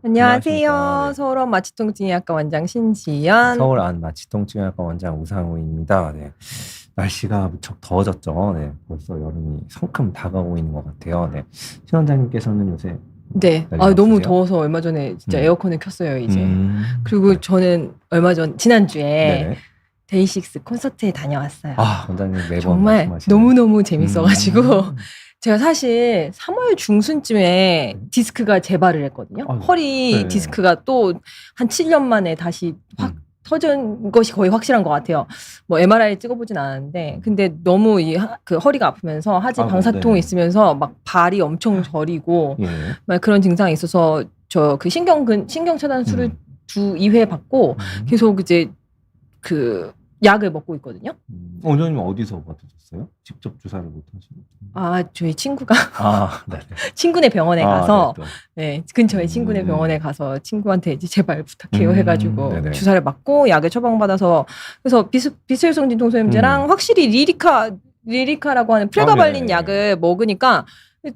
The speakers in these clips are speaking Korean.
안녕하세요. 안녕하십니까. 네. 서울원 마취통증의학과 원장 신지연. 서울 안마취통증의학과 원장 우상우입니다. 네. 날씨가 무척 더워졌죠. 네. 벌써 여름이 성큼 다가오고 있는 것 같아요. 네. 신 원장님께서는 요새 네. 난리 너무 없으세요? 더워서 얼마 전에 진짜 에어컨을 켰어요, 이제. 그리고 네. 저는 지난주에 네네. 데이식스 콘서트에 다녀왔어요. 원장님 매번 정말 말씀하시는. 너무너무 재밌어가지고 음. 제가 사실 3월 중순쯤에 디스크가 재발을 했거든요. 아이고, 허리 네. 디스크가 또 한 7년 만에 다시 확 터진 것이 거의 확실한 것 같아요. 뭐 MRI 찍어보진 않았는데, 근데 너무 그 허리가 아프면서 하지 아이고, 방사통이 네네. 있으면서 막 발이 엄청 저리고 예. 막 그런 증상이 있어서 저 그 신경 차단술을 2회 받고 계속 이제 그 약을 먹고 있거든요. 원장님 어디서 받으셨어요? 직접 주사를 못 하시고? 저희 친구가 네. 친구네 병원에 가서 네, 또. 네, 근처에 친구네 병원에 가서 친구한테 이제 제발 부탁해요 해가지고 네네. 주사를 맞고 약을 처방받아서, 그래서 비슬성 진통소염제랑 확실히 리리카라고 하는 프레가발린 네네. 약을 먹으니까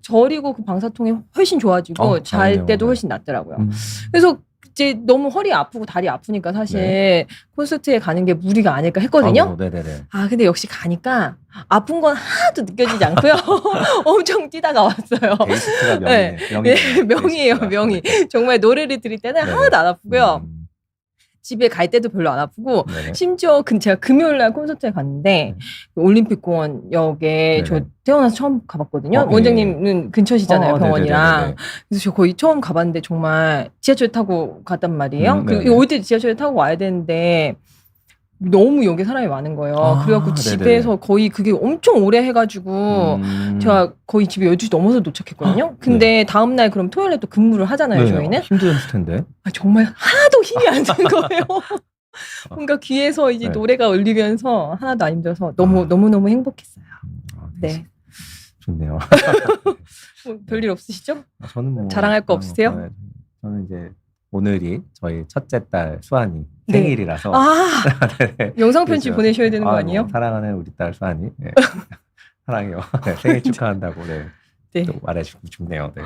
저리고 그 방사통이 훨씬 좋아지고 잘 다행이네요. 때도 네. 훨씬 낫더라고요. 그래서 이제 너무 허리 아프고 다리 아프니까 사실 네. 콘서트에 가는 게 무리가 아닐까 했거든요. 아이고, 네네네. 근데 역시 가니까 아픈 건 하나도 느껴지지 않고요. 엄청 뛰다가 왔어요. 데이식스가 네. 명이에요, 명이. 정말 노래를 들을 때는 네네. 하나도 안 아프고요. 집에 갈 때도 별로 안 아프고, 네네. 심지어 제가 금요일 날 콘서트에 갔는데 올림픽공원역에 저 네네. 태어나서 처음 가봤거든요. 예. 원장님은 근처시잖아요, 병원이랑. 네네네네. 그래서 저 거의 처음 가봤는데 정말 지하철 타고 갔단 말이에요. 네네. 그리고 올 때 지하철 타고 와야 되는데 너무 여기 사람이 많은 거예요. 그래갖고 집에서 거의 그게 엄청 오래 해가지고 제가 거의 집에 12시 넘어서 도착했거든요. 근데 다음날 그럼 토요일에 또 근무를 하잖아요, 저희는. 힘드셨을 텐데. 정말 하나도 힘이 안 드는 거예요. 뭔가 귀에서 이제 네. 노래가 울리면서 하나도 안 힘들어서 너무너무 행복했어요. 네. 좋네요. 뭐 별일 없으시죠? 저는 뭐 자랑할 거 없으세요? 저는 이제 오늘이 저희 첫째 딸 수환이 네. 생일이라서 네. 영상 편지 그렇죠. 보내셔야 되는 거 아니에요? 사랑하는 우리 딸 수환이 사랑해요. 생일 축하한다고 네. 또 말해주고 싶네요. 네.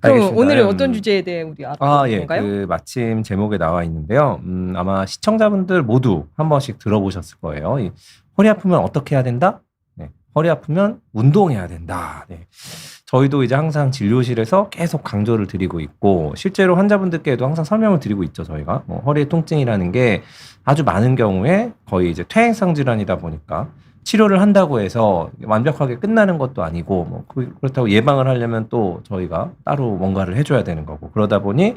그럼 알겠습니다. 오늘은 어떤 주제에 대해 우리 알아볼까요? 그 마침 제목에 나와 있는데요. 아마 시청자분들 모두 한 번씩 들어보셨을 거예요. 이 허리 아프면 어떻게 해야 된다? 네. 허리 아프면 운동해야 된다. 네. 저희도 이제 항상 진료실에서 계속 강조를 드리고 있고, 실제로 환자분들께도 항상 설명을 드리고 있죠. 저희가 허리의 통증이라는 게 아주 많은 경우에 거의 이제 퇴행성 질환이다 보니까 치료를 한다고 해서 완벽하게 끝나는 것도 아니고, 그렇다고 예방을 하려면 또 저희가 따로 뭔가를 해줘야 되는 거고, 그러다 보니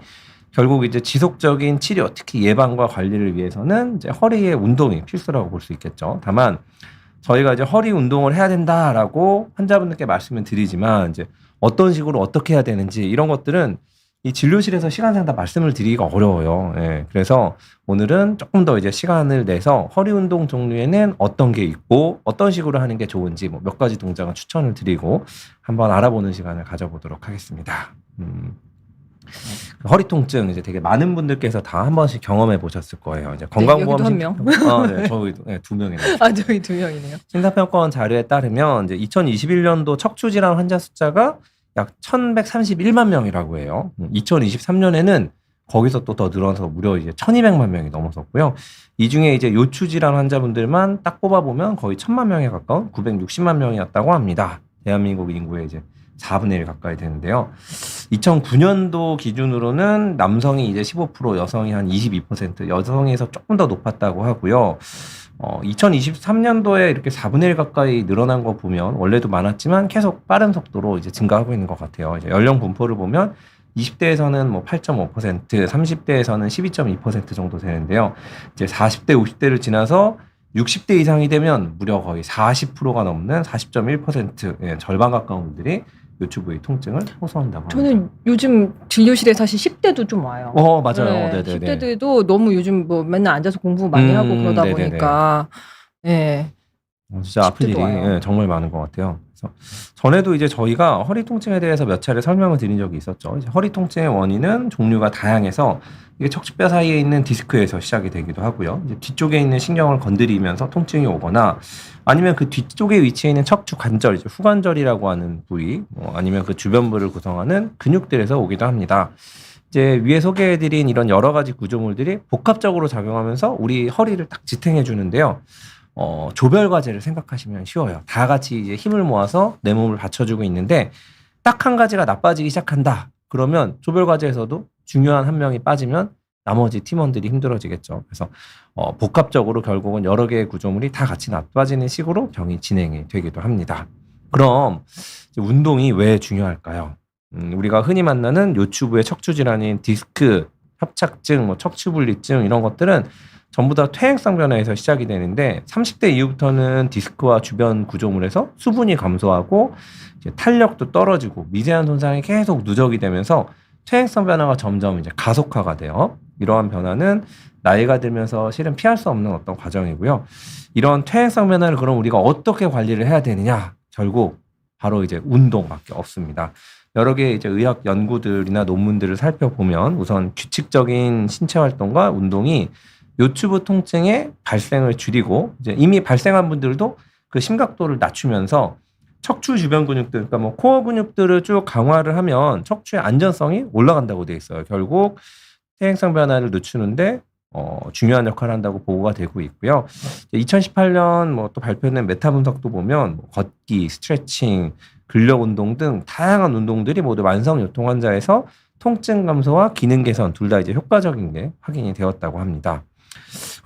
결국 이제 지속적인 치료, 특히 예방과 관리를 위해서는 이제 허리의 운동이 필수라고 볼 수 있겠죠. 다만 저희가 이제 허리 운동을 해야 된다라고 환자분들께 말씀을 드리지만, 이제 어떤 식으로 어떻게 해야 되는지 이런 것들은 이 진료실에서 시간상 다 말씀을 드리기가 어려워요. 예. 그래서 오늘은 조금 더 이제 시간을 내서 허리 운동 종류에는 어떤 게 있고 어떤 식으로 하는 게 좋은지 몇 가지 동작을 추천을 드리고 한번 알아보는 시간을 가져보도록 하겠습니다. 허리 통증 이제 되게 많은 분들께서 다 한 번씩 경험해 보셨을 거예요. 이제 건강보험 여기도 한 명. 네, 저희도 2명이네요. 저희 2명이네요. 심사평가원 자료에 따르면 이제 2021년도 척추 질환 환자 숫자가 약 1,131만 명이라고 해요. 2023년에는 거기서 또 더 늘어나서 무려 이제 1,200만 명이 넘어섰고요. 이 중에 이제 요추 질환 환자분들만 딱 뽑아보면 거의 1,000만 명에 가까운 960만 명이었다고 합니다. 대한민국 인구의 이제 4분의 1 가까이 되는데요. 2009년도 기준으로는 남성이 이제 15%, 여성이 한 22%, 여성에서 조금 더 높았다고 하고요. 2023년도에 이렇게 4분의 1 가까이 늘어난 거 보면 원래도 많았지만 계속 빠른 속도로 이제 증가하고 있는 것 같아요. 이제 연령 분포를 보면 20대에서는 뭐 8.5%, 30대에서는 12.2% 정도 되는데요. 이제 40대, 50대를 지나서 60대 이상이 되면 무려 거의 40%가 넘는 40.1%, 절반 가까운 분들이 요추 부위 통증을 호소한다고 합니다. 저는 요즘 진료실에 사실 10대도 좀 와요. 맞아요. 네, 10대들도 너무 요즘 뭐 맨날 앉아서 공부 많이 하고 그러다 네네네. 보니까 진짜 아픈 일이 정말 많은 것 같아요. 그래서 전에도 이제 저희가 허리 통증에 대해서 몇 차례 설명을 드린 적이 있었죠. 이제 허리 통증의 원인은 종류가 다양해서 이게 척추뼈 사이에 있는 디스크에서 시작이 되기도 하고요. 이제 뒤쪽에 있는 신경을 건드리면서 통증이 오거나, 아니면 그 뒤쪽에 위치해 있는 척추 관절, 이제 후관절이라고 하는 부위, 아니면 그 주변부를 구성하는 근육들에서 오기도 합니다. 이제 위에 소개해드린 이런 여러 가지 구조물들이 복합적으로 작용하면서 우리 허리를 딱 지탱해 주는데요. 조별 과제를 생각하시면 쉬워요. 다 같이 이제 힘을 모아서 내 몸을 받쳐주고 있는데 딱 한 가지가 나빠지기 시작한다. 그러면 조별 과제에서도 중요한 한 명이 빠지면 나머지 팀원들이 힘들어지겠죠. 그래서 복합적으로 결국은 여러 개의 구조물이 다 같이 나빠지는 식으로 병이 진행이 되기도 합니다. 그럼 운동이 왜 중요할까요? 우리가 흔히 만나는 요추부의 척추 질환인 디스크, 협착증, 뭐 척추분리증 이런 것들은 전부 다 퇴행성 변화에서 시작이 되는데 30대 이후부터는 디스크와 주변 구조물에서 수분이 감소하고 이제 탄력도 떨어지고 미세한 손상이 계속 누적이 되면서 퇴행성 변화가 점점 이제 가속화가 돼요. 이러한 변화는 나이가 들면서 실은 피할 수 없는 어떤 과정이고요. 이런 퇴행성 변화를 그럼 우리가 어떻게 관리를 해야 되느냐? 결국 바로 이제 운동밖에 없습니다. 여러 개의 이제 의학 연구들이나 논문들을 살펴보면 우선 규칙적인 신체 활동과 운동이 요추부 통증의 발생을 줄이고 이제 이미 발생한 분들도 그 심각도를 낮추면서 척추 주변 근육들, 그러니까 뭐 코어 근육들을 쭉 강화를 하면 척추의 안전성이 올라간다고 돼 있어요. 결국 퇴행성 변화를 늦추는데 중요한 역할을 한다고 보고가 되고 있고요. 2018년 뭐 또 발표된 메타 분석도 보면 뭐 걷기, 스트레칭, 근력 운동 등 다양한 운동들이 모두 만성 요통 환자에서 통증 감소와 기능 개선 둘 다 이제 효과적인 게 확인이 되었다고 합니다.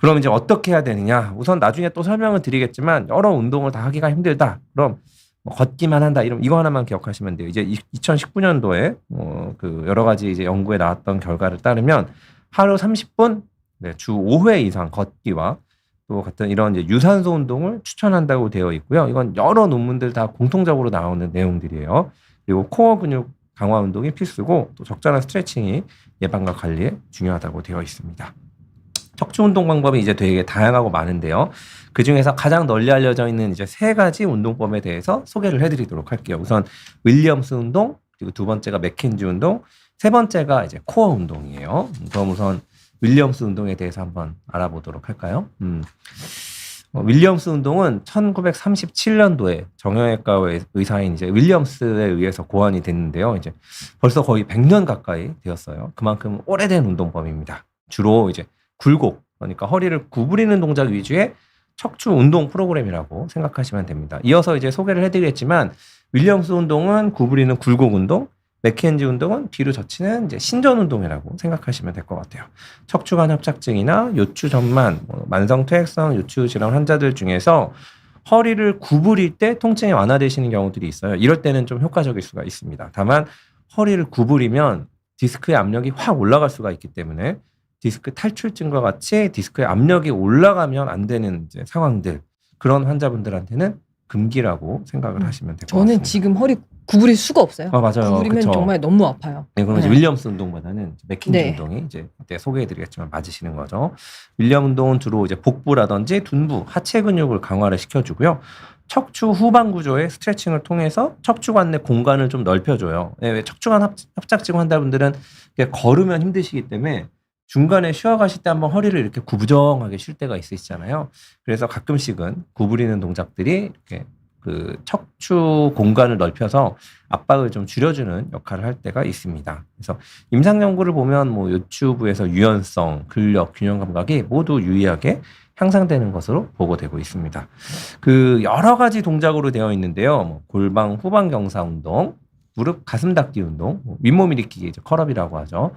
그럼 이제 어떻게 해야 되느냐? 우선 나중에 또 설명을 드리겠지만 여러 운동을 다 하기가 힘들다. 그럼 뭐 걷기만 한다. 이거 하나만 기억하시면 돼요. 이제 2019년도에 그 여러 가지 이제 연구에 나왔던 결과를 따르면 하루 30분, 주 5회 이상 걷기와 또 같은 이런 이제 유산소 운동을 추천한다고 되어 있고요. 이건 여러 논문들 다 공통적으로 나오는 내용들이에요. 그리고 코어 근육 강화 운동이 필수고 또 적절한 스트레칭이 예방과 관리에 중요하다고 되어 있습니다. 척추 운동 방법이 이제 되게 다양하고 많은데요. 그 중에서 가장 널리 알려져 있는 이제 3가지 운동법에 대해서 소개를 해드리도록 할게요. 우선 윌리엄스 운동, 그리고 두 번째가 맥켄지 운동, 세 번째가 이제 코어 운동이에요. 그럼 우선 윌리엄스 운동에 대해서 한번 알아보도록 할까요? 윌리엄스 운동은 1937년도에 정형외과 의사인 이제 윌리엄스에 의해서 고안이 됐는데요. 이제 벌써 거의 100년 가까이 되었어요. 그만큼 오래된 운동법입니다. 주로 이제 굴곡, 그러니까 허리를 구부리는 동작 위주의 척추 운동 프로그램이라고 생각하시면 됩니다. 이어서 이제 소개를 해드리겠지만 윌리엄스 운동은 구부리는 굴곡 운동, 맥켄지 운동은 뒤로 젖히는 이제 신전 운동이라고 생각하시면 될 것 같아요. 척추관 협착증이나 요추 전만, 만성 퇴행성 요추 질환 환자들 중에서 허리를 구부릴 때 통증이 완화되시는 경우들이 있어요. 이럴 때는 좀 효과적일 수가 있습니다. 다만 허리를 구부리면 디스크의 압력이 확 올라갈 수가 있기 때문에 디스크 탈출증과 같이 디스크의 압력이 올라가면 안 되는 이제 상황들, 그런 환자분들한테는 금기라고 생각을 하시면 될 것 같습니다. 저는 지금 허리 구부릴 수가 없어요. 맞아요. 구부리면 그쵸. 정말 너무 아파요. 네, 그럼 이제 윌리엄스 운동보다는 맥킨지 네. 운동이 이제 그때 소개해드리겠지만 맞으시는 거죠. 윌리엄 운동은 주로 이제 복부라든지 둔부, 하체 근육을 강화를 시켜주고요. 척추 후방 구조의 스트레칭을 통해서 척추관 내 공간을 좀 넓혀줘요. 네, 왜 척추관 협착증 환자분들은 걸으면 힘드시기 때문에 중간에 쉬어가실 때 한번 허리를 이렇게 구부정하게 쉴 때가 있으시잖아요. 그래서 가끔씩은 구부리는 동작들이 이렇게 그 척추 공간을 넓혀서 압박을 좀 줄여주는 역할을 할 때가 있습니다. 그래서 임상 연구를 보면 뭐 요추부에서 유연성, 근력, 균형 감각이 모두 유의하게 향상되는 것으로 보고되고 있습니다. 그 여러 가지 동작으로 되어 있는데요. 뭐 골반 후방 경사 운동, 무릎 가슴 닫기 운동, 윗몸 일으키기, 이제 컬업이라고 하죠.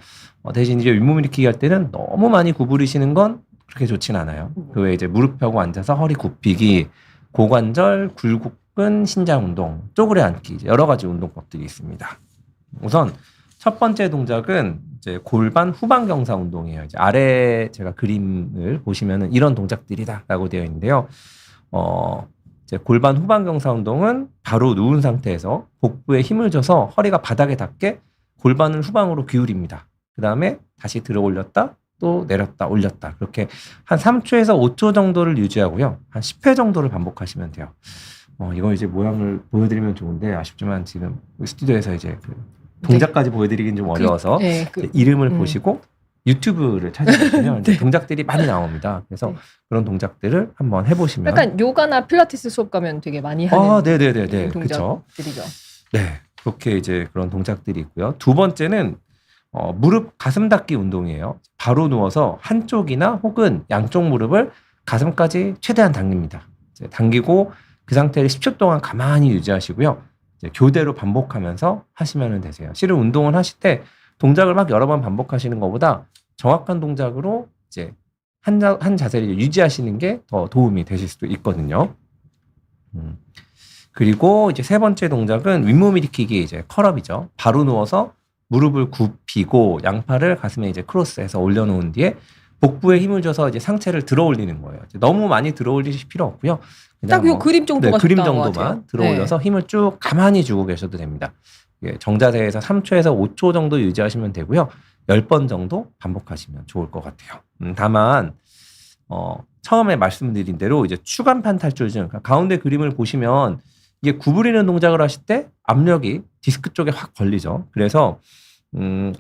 대신 이제 윗몸 일으키기 할 때는 너무 많이 구부리시는 건 그렇게 좋진 않아요. 그 외에 이제 무릎 펴고 앉아서 허리 굽히기, 고관절, 굴곡근 신장 운동, 쪼그려 앉기, 이제 여러 가지 운동법들이 있습니다. 우선 첫 번째 동작은 이제 골반 후방 경사 운동이에요. 이제 아래 제가 그림을 보시면은 이런 동작들이다라고 되어 있는데요. 이제 골반 후방 경사 운동은 바로 누운 상태에서 복부에 힘을 줘서 허리가 바닥에 닿게 골반을 후방으로 기울입니다. 그 다음에 다시 들어 올렸다, 또 내렸다, 올렸다. 그렇게 한 3초에서 5초 정도를 유지하고요. 한 10회 정도를 반복하시면 돼요. 이거 이제 모양을 보여드리면 좋은데 아쉽지만 지금 스튜디오에서 이제 그 동작까지 보여드리긴 좀 어려워서 이름을 보시고 유튜브를 찾아보시면 네. 동작들이 많이 나옵니다. 그래서 그런 동작들을 한번 해보시면 약간 요가나 필라테스 수업 가면 되게 많이 하는 네네네네. 동작들이죠. 네, 그렇게 이제 그런 동작들이 있고요. 두 번째는 무릎 가슴 닫기 운동이에요. 바로 누워서 한쪽이나 혹은 양쪽 무릎을 가슴까지 최대한 당깁니다. 이제 당기고 그 상태를 10초 동안 가만히 유지하시고요. 이제 교대로 반복하면서 하시면 되세요. 실은 운동을 하실 때 동작을 막 여러 번 반복하시는 것보다 정확한 동작으로 이제 한 자세를 유지하시는 게 더 도움이 되실 수도 있거든요. 그리고 이제 세 번째 동작은 윗몸 일으키기 이제 컬업이죠. 바로 누워서 무릎을 굽히고 양팔을 가슴에 이제 크로스해서 올려놓은 뒤에 복부에 힘을 줘서 이제 상체를 들어 올리는 거예요. 너무 많이 들어 올리실 필요 없고요. 딱 요 그림 정도가 그림 적당한 것 정도만 같아요. 들어 올려서 힘을 쭉 가만히 주고 계셔도 됩니다. 정자세에서 3초에서 5초 정도 유지하시면 되고요. 10번 정도 반복하시면 좋을 것 같아요. 다만 처음에 말씀드린 대로 이제 추간판 탈출증, 그러니까 가운데 그림을 보시면 이게 구부리는 동작을 하실 때 압력이 디스크 쪽에 확 걸리죠. 그래서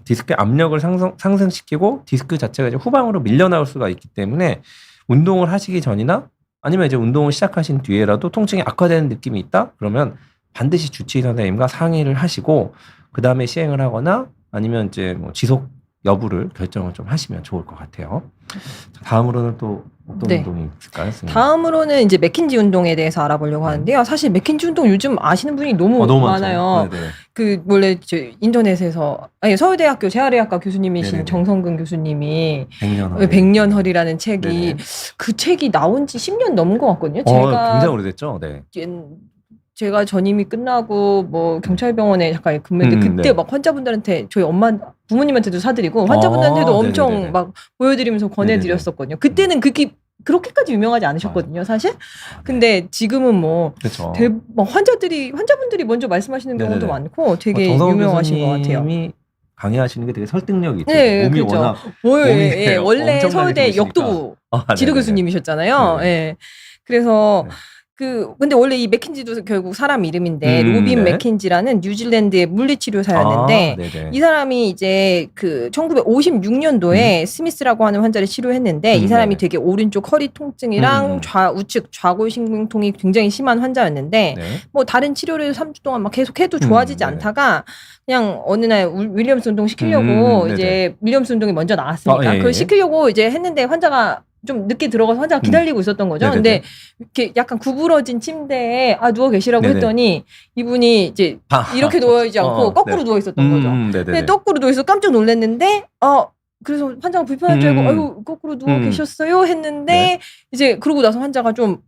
디스크 압력을 상승시키고 디스크 자체가 이제 후방으로 밀려나올 수가 있기 때문에 운동을 하시기 전이나 아니면 이제 운동을 시작하신 뒤에라도 통증이 악화되는 느낌이 있다? 그러면 반드시 주치의 선생님과 상의를 하시고 그 다음에 시행을 하거나 아니면 이제 뭐 지속 여부를 결정을 좀 하시면 좋을 것 같아요. 다음으로는 또 어떤 네. 운동이 있을까요? 선생님? 다음으로는 이제 맥킨지 운동에 대해서 알아보려고 하는데요. 사실 맥킨지 운동 요즘 아시는 분이 너무 너무 많아요. 네네. 그 원래 저 인터넷에서 서울대학교 재활의학과 교수님이신 네네네. 정성근 교수님이 100년 백년 허리라는 책이 네네. 그 책이 나온 지 10년 넘은 것 같거든요. 제가 굉장히 오래됐죠. 네. 제가 전임이 끝나고 뭐 경찰병원에 잠깐 근무했는데 그때 네. 막 환자분들한테 저희 부모님한테도 사드리고 환자분들한테도 엄청 네네네네. 막 보여드리면서 권해드렸었거든요. 그때는 그렇게까지 유명하지 않으셨거든요, 사실. 근데 지금은 뭐 그렇죠. 환자분들이 먼저 말씀하시는 경우도 네네네. 많고 되게 정성훈 유명하신 것 같아요. 교수님이 강의하시는 게 되게 설득력이 있죠. 네, 몸이 그렇죠. 워낙 원래 엄청나게 서울대 좋으시니까. 역도부 지도 네네네. 교수님이셨잖아요. 네네. 예. 그래서 네. 근데 원래 이 맥킨지도 결국 사람 이름인데 로빈 네. 맥킨지라는 뉴질랜드의 물리치료사였는데 네네. 이 사람이 이제 그 1956년도에 스미스라고 하는 환자를 치료했는데 이 사람이 네네. 되게 오른쪽 허리 통증이랑 우측 좌골신경통이 굉장히 심한 환자였는데 네. 뭐 다른 치료를 3주 동안 막 계속 해도 좋아지지 네네. 않다가 그냥 어느 날 윌리엄스 운동 시키려고 네네. 이제 윌리엄스 운동이 먼저 나왔으니까 예, 그걸 예. 시키려고 이제 했는데 환자가 좀 늦게 들어가서 환자가 기다리고 있었던 거죠. 네네네. 근데 이렇게 약간 구부러진 침대에 누워 계시라고 네네. 했더니 이분이 이제 이렇게 누워 있지 않고 거꾸로 네. 누워 있었던 거죠. 네네네. 근데 거꾸로 누워 있어 깜짝 놀랐는데 그래서 환자가 불편할 줄 알고 아유 거꾸로 누워 계셨어요 했는데 네. 이제 그러고 나서 환자가 좀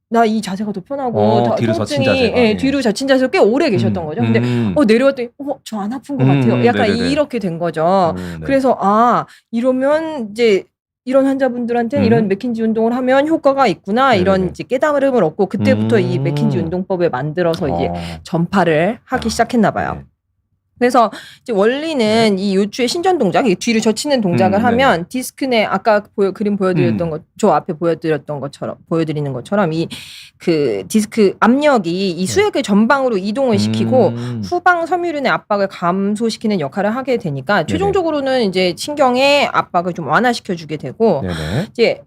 나 이 자세가 더 편하고 뒤로 젖힌 통증이 자세가. 뒤로 젖힌 자세가 꽤 오래 계셨던 거죠. 근데 내려왔더니 저 안 아픈 것 같아요. 약간 네네네. 이렇게 된 거죠. 네. 그래서 이러면 이제 이런 환자분들한테는 이런 맥킨지 운동을 하면 효과가 있구나 이런 네네네. 이제 깨달음을 얻고 그때부터 이 맥킨지 운동법을 만들어서 이제 전파를 하기 시작했나 봐요. 네. 그래서 이제 원리는 이 요추의 신전 동작, 이 뒤로 젖히는 동작을 하면 디스크 내 아까 그림 보여드렸던 것, 저 앞에 보여드리는 것처럼 이 그 디스크 압력이 이 수액을 전방으로 이동을 시키고 후방 섬유륜의 압박을 감소시키는 역할을 하게 되니까 최종적으로는 이제 신경의 압박을 좀 완화시켜주게 되고 네네. 이제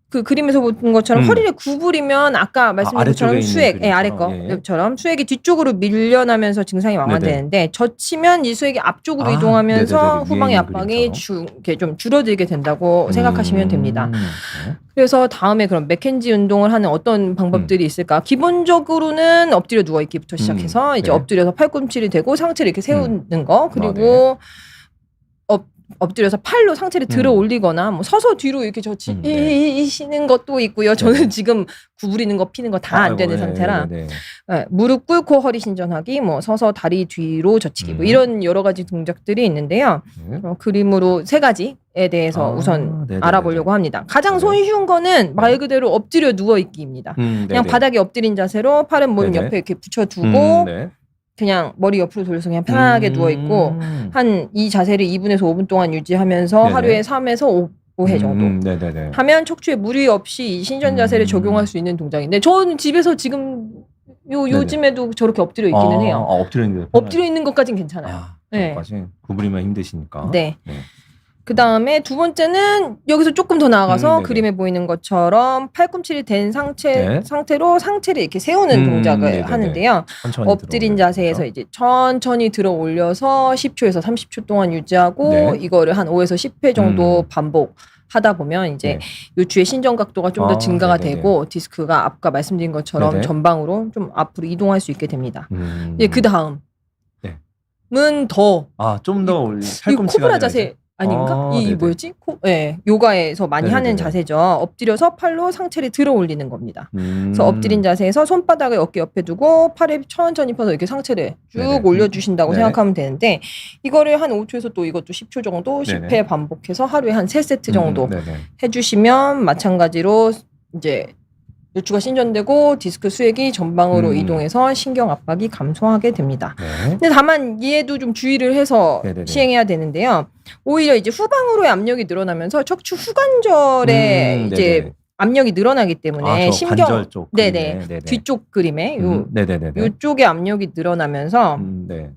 그 그림에서 본 것처럼 허리를 구부리면 아까 말씀드린 아래쪽에 것처럼 수액, 있는 아래 그림처럼, 거처럼 수액이 뒤쪽으로 밀려나면서 증상이 완화되는데 젖히면 이 수액이 앞쪽으로 이동하면서 네네네. 후방의 위에 있는 압박이 그림처럼. 이렇게 좀 줄어들게 된다고 생각하시면 됩니다. 네. 그래서 다음에 그럼 맥켄지 운동을 하는 어떤 방법들이 있을까? 기본적으로는 엎드려 누워 있기부터 시작해서 이제 네. 엎드려서 팔꿈치를 대고 상체를 이렇게 세우는 거 그리고 엎드려서 팔로 상체를 들어 올리거나 뭐 서서 뒤로 이렇게 젖히시는 것도 있고요. 저는 지금 구부리는 거 피는 거 다 안 되는 상태라 무릎 꿇고 허리 신전하기, 뭐 서서 다리 뒤로 젖히기 뭐 이런 여러 가지 동작들이 있는데요. 그림으로 3가지에 대해서 우선 알아보려고 합니다. 가장 손쉬운 거는 말 그대로 엎드려 누워 있기입니다. 그냥 바닥에 엎드린 자세로 팔은 몸 옆에 이렇게 붙여두고 그냥 머리 옆으로 돌려서 그냥 편하게 누워있고 한 이 자세를 2분에서 5분 동안 유지하면서 하루에 3에서 5회 정도 하면 척추에 무리 없이 이 신전 자세를 적용할 수 있는 동작인데 저는 집에서 지금 요즘에도 저렇게 엎드려 있기는 해요. 엎드려 있는 것까진 괜찮아요. 네. 구부리면 힘드시니까. 네. 그 다음에 두 번째는 여기서 조금 더 나아가서 네네. 그림에 보이는 것처럼 팔꿈치를 댄 네. 상태로 상체를 이렇게 세우는 동작을 네네네. 하는데요. 천천히 엎드린 들어올려주면서. 자세에서 이제 천천히 들어 올려서 10초에서 30초 동안 유지하고 네. 이거를 한 5에서 10회 정도 반복하다 보면 이제 네. 요추의 신전 각도가 좀 더 아, 증가가 네네네. 되고 디스크가 아까 말씀드린 것처럼 네네. 전방으로 좀 앞으로 이동할 수 있게 됩니다. 예, 그 다음은 네. 더 좀 더 올리 이 팔꿈치가 코브라 아니라 자세 이제. 아닌가? 이 네네. 뭐였지? 요가에서 많이 하는 네네네네. 자세죠. 엎드려서 팔로 상체를 들어 올리는 겁니다. 그래서 엎드린 음. 자세에서 손바닥을 어깨 옆에 두고 팔을 천천히 펴서 이렇게 상체를 쭉 네네. 올려주신다고 네네. 생각하면 되는데 이거를 한 5초에서 또 이것도 10초 정도 네네. 10회 반복해서 하루에 한 3세트 정도 네네. 해주시면 마찬가지로 이제 요추가 신전되고 디스크 수액이 전방으로 이동해서 신경 압박이 감소하게 됩니다. 네. 근데 다만 얘도 좀 주의를 해서 네네네. 시행해야 되는데요. 오히려 이제 후방으로의 압력이 늘어나면서 척추 후관절에 이제 네네. 압력이 늘어나기 때문에 저 관절 쪽. 네네. 그림에. 네네. 뒤쪽 그림에 네네네네. 요쪽에 압력이 늘어나면서 네.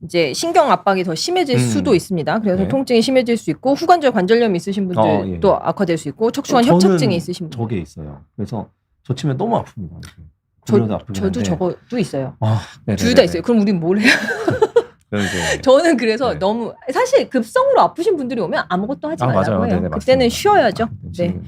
이제 신경 압박이 더 심해질 수도 있습니다. 그래서 네. 통증이 심해질 수 있고 후관절 관절염이 있으신 분들도 예. 악화될 수 있고 척추관 저는 협착증이 있으신 분들. 저게 있어요. 그래서 저 치면 너무 아픕니다. 굴려도 아프긴 저도 한데. 저것도 있어요. 네네네네. 둘 다 있어요. 그럼 우린 뭘 해요? 이제 저는 그래서 네. 너무 사실 급성으로 아프신 분들이 오면 아무것도 하지 말라고 맞아요. 해요. 네네, 그때는 맞습니다. 쉬어야죠. 네.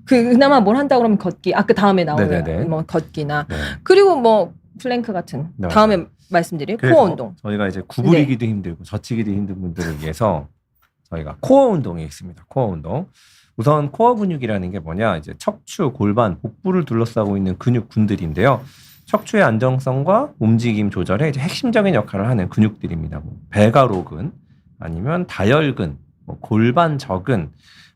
그나마 뭘 한다 그러면 걷기. 그 다음에 나오는 네네네. 뭐 걷기나 네. 그리고 뭐 플랭크 같은 네, 다음에 말씀드릴 그래서 코어 운동. 저희가 이제 구부리기도 힘들고 젖히기도 힘든 분들을 위해서 저희가 코어 운동이 있습니다. 코어 운동. 우선 코어 근육이라는 게 뭐냐? 이제 척추, 골반, 복부를 둘러싸고 있는 근육군들인데요. 척추의 안정성과 움직임 조절에 이제 핵심적인 역할을 하는 근육들입니다. 뭐 배가로근, 아니면 다혈근, 뭐 골반저근,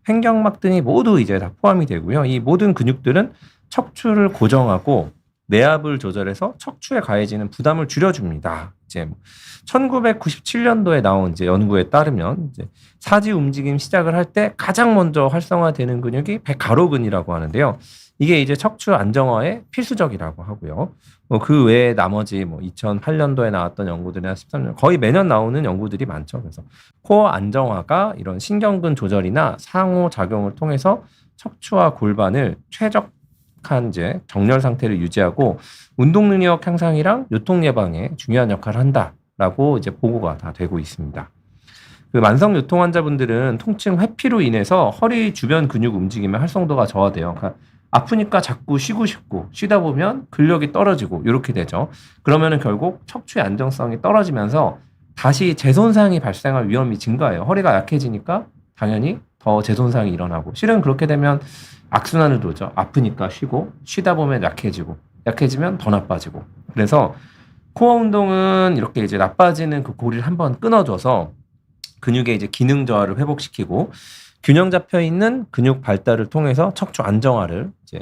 횡격막 등이 모두 이제 다 포함이 되고요. 이 모든 근육들은 척추를 고정하고 내압을 조절해서 척추에 가해지는 부담을 줄여줍니다. 이제 1997년도에 나온 이제 연구에 따르면 이제 사지 움직임 시작을 할 때 가장 먼저 활성화되는 근육이 배가로근이라고 하는데요. 이게 이제 척추 안정화에 필수적이라고 하고요. 그 외에 나머지 2008년도에 나왔던 연구들이나 13년 거의 매년 나오는 연구들이 많죠. 그래서 코어 안정화가 이런 신경근 조절이나 상호 작용을 통해서 척추와 골반을 최적한 이제 정렬 상태를 유지하고 운동 능력 향상이랑 요통 예방에 중요한 역할을 한다라고 이제 보고가 다 되고 있습니다. 그 만성 요통 환자분들은 통증 회피로 인해서 허리 주변 근육 움직임의 활성도가 저하돼요. 그러니까 아프니까 자꾸 쉬고 싶고 쉬다 보면 근력이 떨어지고 이렇게 되죠. 그러면은 결국 척추의 안정성이 떨어지면서 다시 재손상이 발생할 위험이 증가해요. 허리가 약해지니까 당연히 더 재손상이 일어나고 실은 그렇게 되면 악순환을 돌죠. 아프니까 쉬고 쉬다 보면 약해지고 약해지면 더 나빠지고 그래서 코어 운동은 이렇게 이제 나빠지는 그 고리를 한번 끊어줘서 근육의 이제 기능 저하를 회복시키고 균형 잡혀 있는 근육 발달을 통해서 척추 안정화를 이제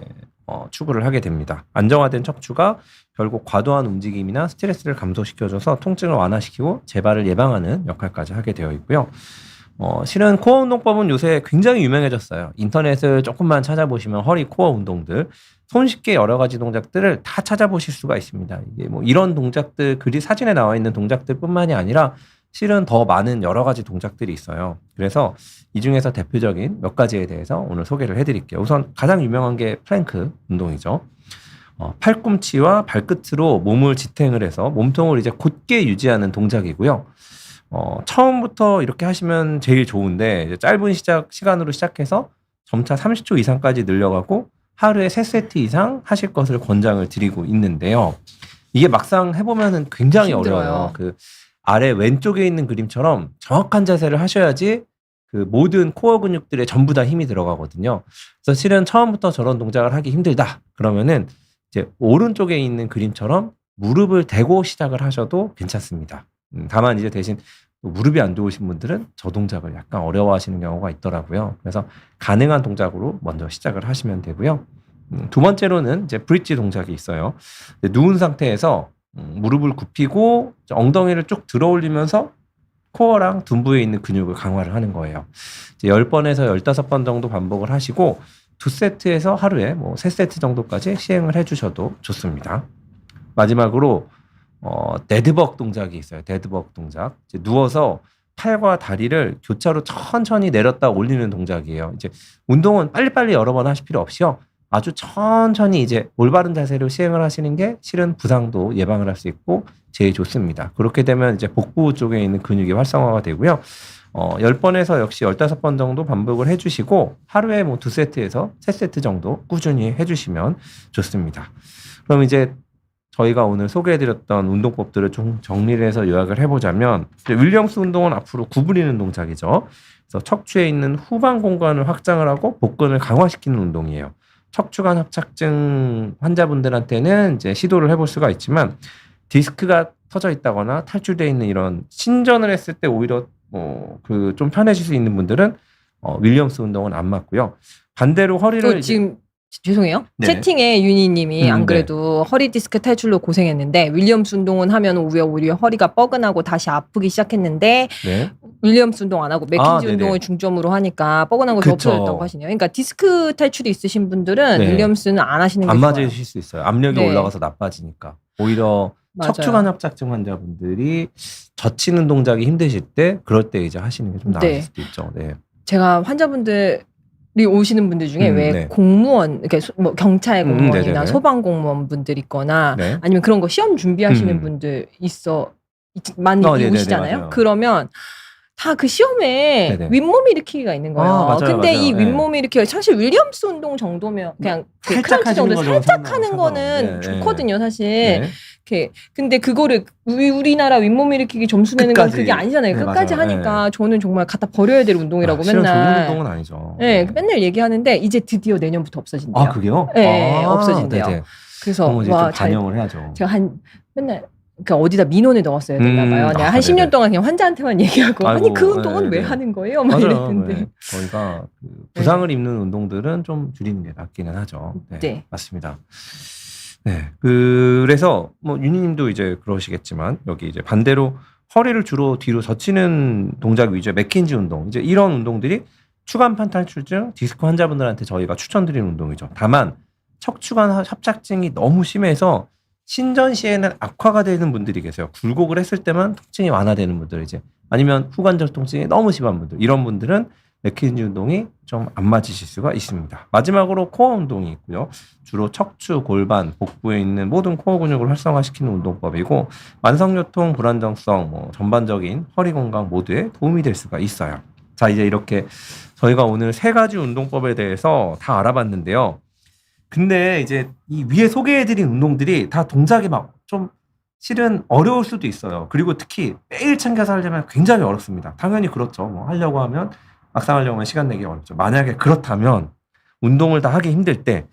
추구를 하게 됩니다. 안정화된 척추가 결국 과도한 움직임이나 스트레스를 감소시켜줘서 통증을 완화시키고 재발을 예방하는 역할까지 하게 되어 있고요. 실은 코어 운동법은 요새 굉장히 유명해졌어요. 인터넷을 조금만 찾아보시면 허리 코어 운동들 손쉽게 여러 가지 동작들을 다 찾아보실 수가 있습니다. 이게 이런 동작들 글이 사진에 나와 있는 동작들뿐만이 아니라 실은 더 많은 여러 가지 동작들이 있어요. 그래서 이 중에서 대표적인 몇 가지에 대해서 오늘 소개를 해드릴게요. 우선 가장 유명한 게 플랭크 운동이죠. 팔꿈치와 발끝으로 몸을 지탱을 해서 몸통을 이제 곧게 유지하는 동작이고요. 처음부터 이렇게 하시면 제일 좋은데 이제 짧은 시간으로 시작해서 점차 30초 이상까지 늘려가고 하루에 3세트 이상 하실 것을 권장을 드리고 있는데요. 이게 막상 해보면은 굉장히 힘들어요. 어려워요. 그 아래 왼쪽에 있는 그림처럼 정확한 자세를 하셔야지 그 모든 코어 근육들에 전부 다 힘이 들어가거든요. 그래서 실은 처음부터 저런 동작을 하기 힘들다. 그러면은 이제 오른쪽에 있는 그림처럼 무릎을 대고 시작을 하셔도 괜찮습니다. 다만 이제 대신 무릎이 안 좋으신 분들은 저 동작을 약간 어려워하시는 경우가 있더라고요. 그래서 가능한 동작으로 먼저 시작을 하시면 되고요. 두 번째로는 이제 브릿지 동작이 있어요. 누운 상태에서 무릎을 굽히고 엉덩이를 쭉 들어 올리면서 코어랑 둔부에 있는 근육을 강화를 하는 거예요. 이제 10번에서 15번 정도 반복을 하시고 2세트에서 하루에 3세트 정도까지 시행을 해주셔도 좋습니다. 마지막으로 데드벅 동작이 있어요. 데드벅 동작. 이제 누워서 팔과 다리를 교차로 천천히 내렸다 올리는 동작이에요. 이제 운동은 빨리빨리 여러 번 하실 필요 없이요. 아주 천천히 이제 올바른 자세로 시행을 하시는 게 실은 부상도 예방을 할 수 있고 제일 좋습니다. 그렇게 되면 이제 복부 쪽에 있는 근육이 활성화가 되고요. 10번에서 역시 15번 정도 반복을 해주시고 하루에 뭐 2세트에서 3세트 정도 꾸준히 해주시면 좋습니다. 그럼 이제 저희가 오늘 소개해드렸던 운동법들을 좀 정리를 해서 요약을 해보자면 윌리엄스 운동은 앞으로 구부리는 동작이죠. 그래서 척추에 있는 후방 공간을 확장을 하고 복근을 강화시키는 운동이에요. 척추관 협착증 환자분들한테는 이제 시도를 해볼 수가 있지만 디스크가 터져 있다거나 탈출되어 있는 이런 신전을 했을 때 오히려 그 좀 편해질 수 있는 분들은 윌리엄스 운동은 안 맞고요. 반대로 허리를 지금 죄송해요. 네. 채팅에 윤희님이 안 네. 그래도 허리 디스크 탈출로 고생했는데 윌리엄스 운동은 하면 오히려 허리가 뻐근하고 다시 아프기 시작했는데 네. 윌리엄스 운동 안 하고 맥킨지 네네. 운동을 중점으로 하니까 뻐근한 것이 그쵸. 없어졌다고 하시네요. 그러니까 디스크 탈출이 있으신 분들은 네. 윌리엄스는 안 하시는 게 안 좋아요. 맞으실 수 있어요. 압력이 네. 올라가서 나빠지니까. 오히려 맞아요. 척추관 협착증 환자분들이 젖히는 동작이 힘드실 때 그럴 때 이제 하시는 게 좀 나을 네. 수도 있죠. 네. 제가 환자분들이 오시는 분들 중에 왜 네. 공무원, 그러니까 뭐 경찰 공무원이나 네네네. 소방 공무원 분들 있거나 네. 아니면 그런 거 시험 준비하시는 음. 분들 많이 네네네, 오시잖아요. 맞아요. 그러면 다 그 시험에 네네. 윗몸 일으키기가 있는 거예요. 맞아요, 근데 맞아요. 이 네. 윗몸 일으키기가 사실 윌리엄스 운동 정도면 그냥 그 살짝 크런치 하시는 정도 거죠. 살짝 하는 거는 네, 네. 좋거든요, 사실. 네. 이렇게 근데 그거를 우리나라 윗몸 일으키기 점수 내는 건 끝까지. 그게 아니잖아요. 네, 끝까지 맞아요. 하니까 저는 정말 갖다 버려야 될 운동이라고 실은 좋은 맨날 운동은 아니죠. 네, 맨날 얘기하는데 이제 드디어 내년부터 없어진대요. 아, 그게요? 네, 없어진대요. 네네. 그래서 그럼 이제 와, 좀 반영을 해야죠. 제가 맨날 그러니까 어디다 민원을 넣었어야 되나 봐요. 내가 한 10년 네네. 동안 그냥 환자한테만 얘기하고 아이고, 아니 그 운동은 네네. 왜 하는 거예요? 막 맞아요. 이랬는데. 네. 저희가 그 부상을 입는 운동들은 좀 줄이는 게 낫기는 하죠. 네, 네. 맞습니다. 네, 그래서 뭐 윤희님도 이제 그러시겠지만 여기 이제 반대로 허리를 주로 뒤로 젖히는 동작 위주의 맥킨지 운동, 이제 이런 운동들이 추간판 탈출증, 디스크 환자분들한테 저희가 추천드리는 운동이죠. 다만 척추관 협착증이 너무 심해서 신전 시에는 악화가 되는 분들이 계세요. 굴곡을 했을 때만 통증이 완화되는 분들, 이제 아니면 후관절 통증이 너무 심한 분들, 이런 분들은 맥킨지 운동이 좀 안 맞으실 수가 있습니다. 마지막으로 코어 운동이 있고요. 주로 척추, 골반, 복부에 있는 모든 코어 근육을 활성화시키는 운동법이고 만성요통, 불안정성, 뭐 전반적인 허리 건강 모두에 도움이 될 수가 있어요. 자, 이제 이렇게 저희가 오늘 3가지 운동법에 대해서 다 알아봤는데요. 근데 이제 이 위에 소개해드린 운동들이 다 동작이 막 좀 실은 어려울 수도 있어요. 그리고 특히 매일 챙겨서 하려면 굉장히 어렵습니다. 당연히 그렇죠. 뭐 하려고 하면 막상 하려고 하면 시간 내기 어렵죠. 만약에 그렇다면 운동을 다 하기 힘들 때,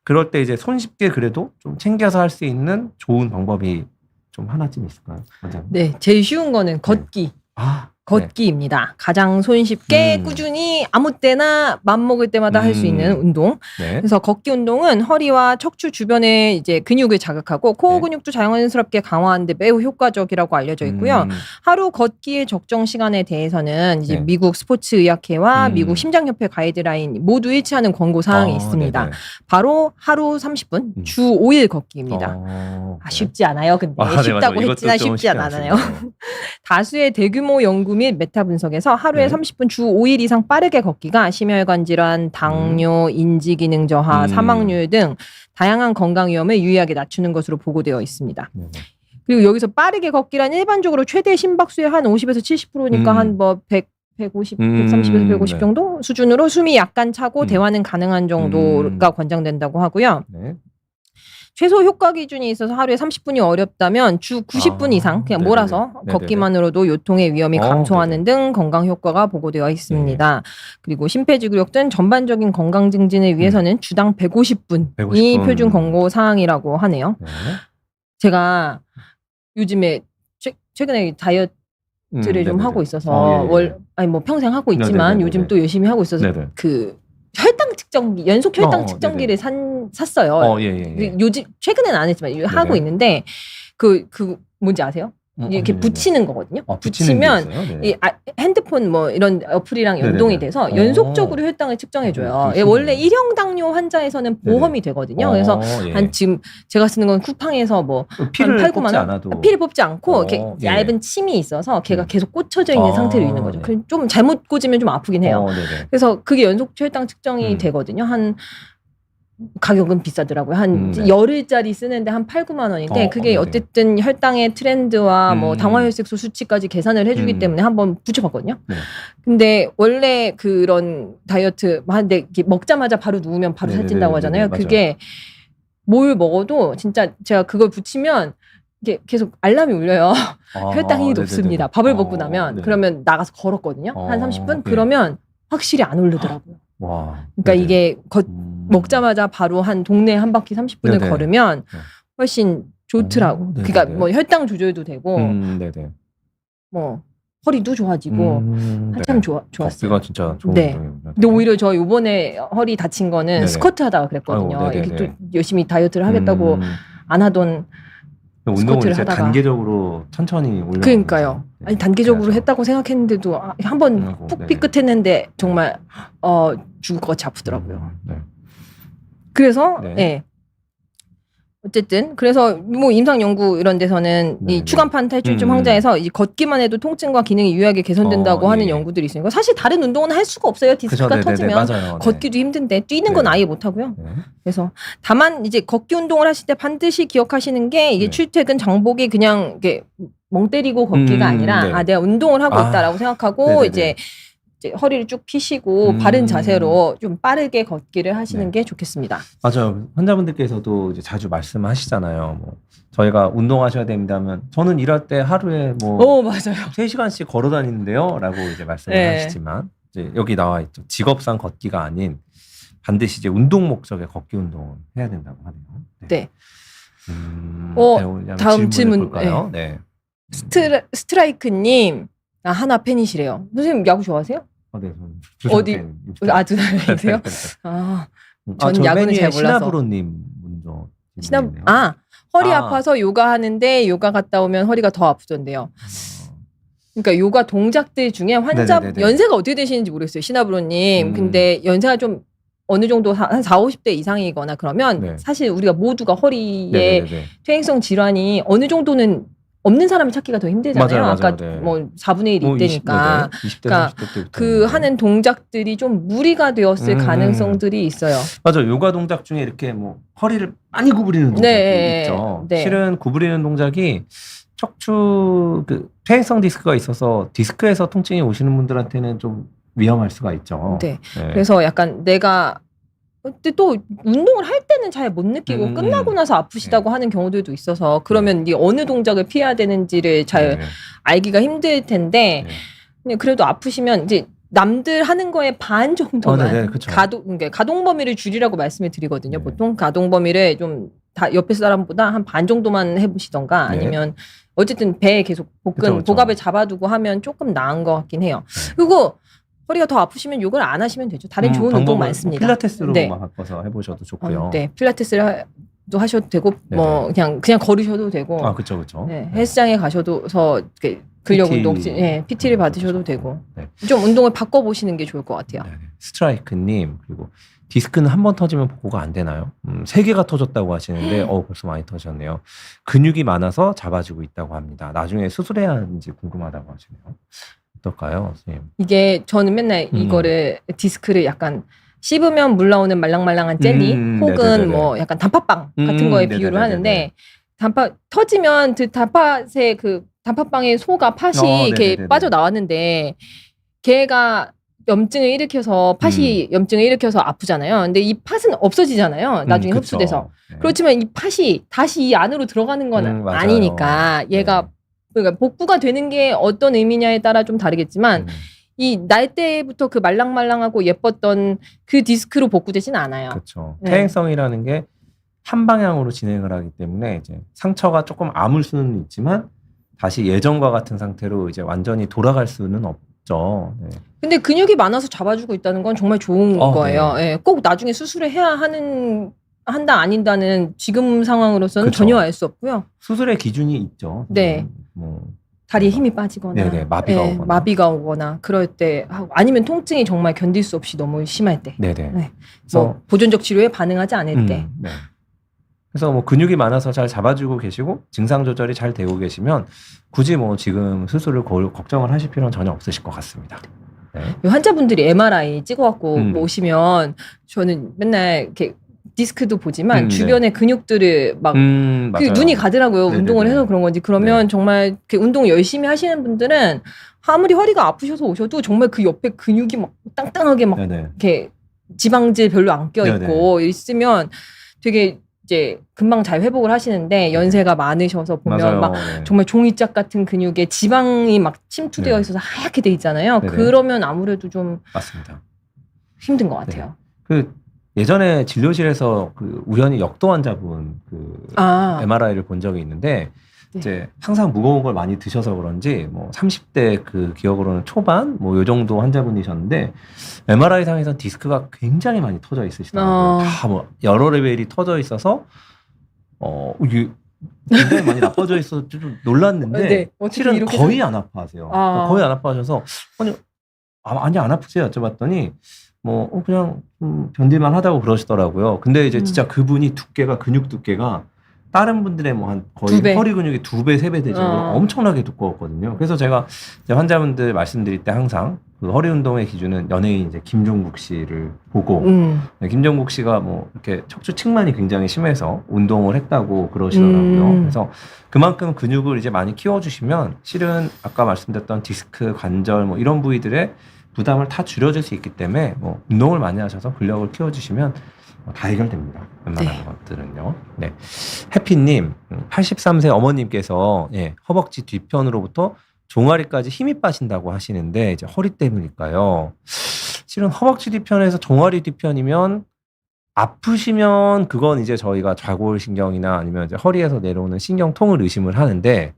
그럴 때 이제 손쉽게 그래도 좀 챙겨서 할 수 있는 좋은 방법이 좀 하나쯤 있을까요? 원장님? 네, 제일 쉬운 거는 걷기. 아, 걷기입니다. 가장 손쉽게 꾸준히 아무 때나 맘먹을 때마다 할 수 있는 운동. 네. 그래서 걷기 운동은 허리와 척추 주변의 이제 근육을 자극하고 코어 네. 근육도 자연스럽게 강화하는데 매우 효과적이라고 알려져 있고요. 하루 걷기의 적정 시간에 대해서는 이제 네. 미국 스포츠의학회와 음. 미국 심장협회 가이드라인 모두 일치하는 권고 사항이 있습니다. 네네. 바로 하루 30분, 주 5일 걷기입니다. 쉽지 않아요. 근데 네, 쉽다고 맞아요. 했지만 이것도 좀 쉽지 않아요. 않습니다. 다수의 대규모 연구 및 메타 분석에서 하루에 네. 30분 주 5일 이상 빠르게 걷기가 심혈관 질환, 당뇨, 인지 기능 저하, 사망률 등 다양한 건강 위험을 유의하게 낮추는 것으로 보고되어 있습니다. 네. 그리고 여기서 빠르게 걷기란 일반적으로 최대 심박수의 한 50에서 70%니까 한 뭐 150, 130에서 150 네. 정도 수준으로 숨이 약간 차고 대화는 가능한 정도가 권장된다고 하고요. 네. 최소 효과 기준이 있어서 하루에 30분이 어렵다면 주 90분 이상 그냥 네네네. 몰아서 네네네. 걷기만으로도 요통의 위험이 감소하는 등 건강 효과가 보고되어 있습니다. 그리고 심폐지구력 등 전반적인 건강 증진을 위해서는 주당 150분이 150분. 표준 권고 사항이라고 하네요. 네. 제가 요즘에 최근에 다이어트를 좀 네네네. 하고 있어서 아니 뭐 평생 하고 있지만 네네네네. 요즘 또 열심히 하고 있어서 네네. 그 혈당 측정기, 연속 혈당 측정기를 샀어요. 예. 요즘 최근에는 안 했지만 하고 네네. 있는데 그 뭔지 아세요? 이렇게 네네네. 붙이는 거거든요. 붙이는 게 붙이면 있어요? 네네. 이 핸드폰 뭐 이런 어플이랑 연동이 네네네. 돼서 연속적으로 혈당을 측정해줘요. 되게 원래 신기하네요. 1형 당뇨 환자에서는 보험이 되거든요. 그래서 예. 한 지금 제가 쓰는 건 쿠팡에서 뭐 피를 한 8, 9만 뽑지 원? 않아도 피를 뽑지 않고 이렇게 예. 얇은 침이 있어서 걔가 계속 꽂혀져 있는 아, 상태로 있는 거죠. 네. 좀 잘못 꽂으면 좀 아프긴 해요. 네네. 그래서 그게 연속 혈당 측정이 되거든요. 한 가격은 비싸더라고요. 한 네. 열흘짜리 쓰는데 한 8, 9만 원인데 그게 네네. 어쨌든 혈당의 트렌드와 뭐 당화혈색소 수치까지 계산을 해주기 때문에 한번 붙여봤거든요. 네. 근데 원래 그런 다이어트 하는데 먹자마자 바로 누우면 바로 살찐다고 하잖아요. 맞아요. 그게 뭘 먹어도 진짜 제가 그걸 붙이면 이게 계속 알람이 울려요. 혈당이 높습니다. 밥을 먹고 나면 그러면 나가서 걸었거든요. 한 30분 그러면 확실히 안 오르더라고요. 와. 그러니까 이게 먹자마자 바로 한 동네 한 바퀴 30분을 네네. 걸으면 훨씬 좋더라고. 네네네. 그러니까 뭐 혈당 조절도 되고 네네. 뭐 허리도 좋아지고 한참 좋았어요. 걷기가 진짜 좋은 네. 운동이군요. 근데 오히려 저 요번에 허리 다친 거는 네네. 스쿼트 하다가 그랬거든요. 아이고, 이게 네네네. 또 열심히 다이어트를 하겠다고 안 하던 운동을 스쿼트를 이제 하다가. 단계적으로 천천히 올려. 그러니까요. 네. 아니 단계적으로 그래서. 했다고 생각했는데도 한번 아이고, 푹 네네. 삐끗했는데 정말 죽을 것 같이 아프더라고요. 네. 그래서 네. 예. 어쨌든 그래서 뭐 임상 연구 이런 데서는 네네. 이 추간판 탈출증 환자에서 이 걷기만 해도 통증과 기능이 유의하게 개선된다고 하는 예. 연구들이 있으니까 사실 다른 운동은 할 수가 없어요. 디스크가 그쵸, 네네네. 터지면 맞아요. 걷기도 힘든데 뛰는 건 네. 아예 못 하고요. 네. 그래서 다만 이제 걷기 운동을 하실 때 반드시 기억하시는 게 이게 네. 출퇴근 장복이 그냥 이게 멍 때리고 걷기가 아니라 네. 내가 운동을 하고 있다라고 생각하고 네네네. 이제 허리를 쭉 펴시고 바른 자세로 좀 빠르게 걷기를 하시는 네. 게 좋겠습니다. 맞아요. 환자분들께서도 이제 자주 말씀하시잖아요. 뭐 저희가 운동하셔야 됩니다면 저는 일할 때 하루에 뭐 맞아요. 3시간씩 걸어 다니는데요. 라고 이제 말씀을 네. 하시지만 이제 여기 나와 있죠. 직업상 걷기가 아닌 반드시 이제 운동 목적의 걷기 운동을 해야 된다고 하네요. 네. 네, 다음 질문 볼까요? 네. 스트라이크님 하나 팬이시래요. 선생님 야구 좋아하세요? 네, 어디? 두산이세요? 전 야구는 잘 몰라서. 시나브로님 먼저. 허리 아파서 요가 하는데 요가 갔다 오면 허리가 더 아프던데요. 그러니까 요가 동작들 중에 환자 네네네네. 연세가 어떻게 되시는지 모르겠어요. 시나브로님. 근데 연세가 좀 어느 정도 한 40, 50대 이상이거나 그러면 네. 사실 우리가 모두가 허리에 네네네. 퇴행성 질환이 어느 정도는 없는 사람을 찾기가 더 힘들잖아요. 맞아요. 아까 네. 뭐 4분의 1이 뭐 있다니까. 20대, 그러니까 30대 때부터 그 하는 동작들이 좀 무리가 되었을 가능성들이 있어요. 맞아요. 요가 동작 중에 이렇게 뭐 허리를 많이 구부리는 동작이 네. 있죠. 네. 실은 구부리는 동작이 척추 그 퇴행성 디스크가 있어서 디스크에서 통증이 오시는 분들한테는 좀 위험할 수가 있죠. 네. 그래서 약간 내가 근데 또 운동을 할 때는 잘 못 느끼고 끝나고 나서 아프시다고 하는 경우들도 있어서 그러면 이게 어느 동작을 피해야 되는지를 잘 알기가 힘들 텐데 근데 그래도 아프시면 이제 남들 하는 거에 반 정도만 그쵸. 그러니까 가동 범위를 줄이라고 말씀을 드리거든요. 네. 보통 가동 범위를 좀 다 옆에 사람보다 한 반 정도만 해보시던가 아니면 어쨌든 배에 계속 그쵸. 복압을 잡아두고 하면 조금 나은 것 같긴 해요. 그리고 허리가 더 아프시면 요걸 안 하시면 되죠. 다른 좋은 운동 많습니다. 필라테스로 네. 바꿔서 해보셔도 좋고요. 네, 필라테스를 하셔도 되고 뭐 그냥 걸으셔도 되고. 그렇죠. 네, 헬스장에 가셔도서 근력 운동, PT를 받으셔도 되고. 좀 운동을 바꿔 보시는 게 좋을 것 같아요. 네. 스트라이크님 그리고 디스크는 한 번 터지면 복구가 안 되나요? 3개가 터졌다고 하시는데 벌써 많이 터졌네요. 근육이 많아서 잡아주고 있다고 합니다. 나중에 수술해야 하는지 궁금하다고 하시네요. 어떨까요, 선생님? 이게 저는 맨날 이거를 디스크를 약간 씹으면 물 나오는 말랑말랑한 젤리 혹은 네네네네. 뭐 약간 단팥빵 같은 거에 비유를 하는데 터지면 그 단팥의 그 단팥빵의 소가 팥이 이렇게 네네네네. 빠져 나왔는데 걔가 염증을 일으켜서 팥이 염증을 일으켜서 아프잖아요. 근데 이 팥은 없어지잖아요. 나중에 그쵸. 흡수돼서. 네. 그렇지만 이 팥이 다시 이 안으로 들어가는 건 맞아요. 아니니까 얘가 그러니까 복구가 되는 게 어떤 의미냐에 따라 좀 다르겠지만 이 날 때부터 그 말랑말랑하고 예뻤던 그 디스크로 복구되진 않아요. 그렇죠. 네. 퇴행성이라는 게 한 방향으로 진행을 하기 때문에 이제 상처가 조금 아물 수는 있지만 다시 예전과 같은 상태로 이제 완전히 돌아갈 수는 없죠. 네. 근데 근육이 많아서 잡아주고 있다는 건 정말 좋은 거예요. 네. 예, 꼭 나중에 수술을 해야 한다 아닌다는 지금 상황으로서는 그쵸. 전혀 알 수 없고요. 수술의 기준이 있죠. 네. 뭐 다리에 힘이 빠지거나, 네네, 마비가 오거나. 마비가 오거나 그럴 때 하고, 아니면 통증이 정말 견딜 수 없이 너무 심할 때, 네네. 네. 그래서 뭐 보존적 치료에 반응하지 않을 때, 네. 그래서 뭐 근육이 많아서 잘 잡아주고 계시고 증상 조절이 잘 되고 계시면 굳이 뭐 지금 수술을 걱정을 하실 필요는 전혀 없으실 것 같습니다. 네. 환자분들이 MRI 찍어갖고 뭐 음. 오시면 저는 맨날 이렇게 디스크도 보지만 네. 주변의 근육들을 막 맞아요. 눈이 가더라고요. 네네네. 운동을 해서 그런 건지. 그러면 정말 이렇게 운동 열심히 하시는 분들은 아무리 허리가 아프셔서 오셔도 정말 그 옆에 근육이 막 땅땅하게 막 네네. 이렇게 지방질 별로 안 껴있고 있으면 되게 이제 금방 잘 회복을 하시는데 연세가 많으셔서 보면 맞아요. 막 네. 정말 종이짝 같은 근육에 지방이 막 침투되어 네. 있어서 하얗게 돼 있잖아요. 네네. 그러면 아무래도 좀 맞습니다. 힘든 것 같아요. 그 예전에 진료실에서 그 우연히 역도 환자분 그 MRI를 본 적이 있는데 네. 이제 항상 무거운 걸 많이 드셔서 그런지 뭐 30대 그 기억으로는 초반 뭐 요 정도 환자분이셨는데 MRI 상에서 디스크가 굉장히 많이 터져 있으시더라고요. 다 뭐 여러 레벨이 터져 있어서 이게 굉장히 많이 나빠져 있어서 좀 놀랐는데 네. 실은 거의 안 아파하세요. 거의 안 아파하셔서 아니 안 아프세요? 여쭤봤더니 뭐 그냥 견딜만 하다고 그러시더라고요. 근데 이제 진짜 그분이 두께가 근육 두께가 다른 분들의 뭐 한 거의 2배. 허리 근육이 2배, 3배 되죠. 엄청나게 두꺼웠거든요. 그래서 제가 이제 환자분들 말씀드릴 때 항상 그 허리 운동의 기준은 연예인 이제 김종국 씨를 보고 네, 김종국 씨가 뭐 이렇게 척추 측만이 굉장히 심해서 운동을 했다고 그러시더라고요. 그래서 그만큼 근육을 이제 많이 키워주시면 실은 아까 말씀드렸던 디스크, 관절 뭐 이런 부위들의 부담을 다 줄여줄 수 있기 때문에 뭐 운동을 많이 하셔서 근력을 키워주시면 다 해결됩니다. 웬만한 것들은요. 네. 해피님, 83세 어머님께서 허벅지 뒤편으로부터 종아리까지 힘이 빠진다고 하시는데 이제 허리 때문일까요? 실은 허벅지 뒤편에서 종아리 뒤편이면 아프시면 그건 이제 저희가 좌골신경이나 아니면 이제 허리에서 내려오는 신경통을 의심을 하는데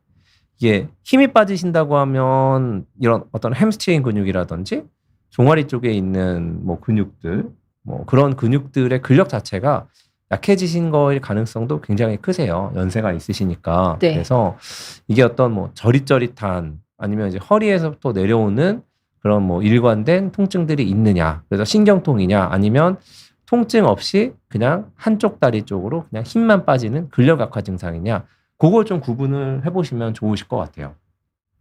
이게 힘이 빠지신다고 하면 이런 어떤 햄스트링 근육이라든지 종아리 쪽에 있는 뭐 근육들 뭐 그런 근육들의 근력 자체가 약해지신 거일 가능성도 굉장히 크세요. 연세가 있으시니까. 네. 그래서 이게 어떤 뭐 저릿저릿한 아니면 이제 허리에서부터 내려오는 그런 뭐 일관된 통증들이 있느냐. 그래서 신경통이냐 아니면 통증 없이 그냥 한쪽 다리 쪽으로 그냥 힘만 빠지는 근력 악화 증상이냐. 그걸 좀 구분을 해보시면 좋으실 것 같아요.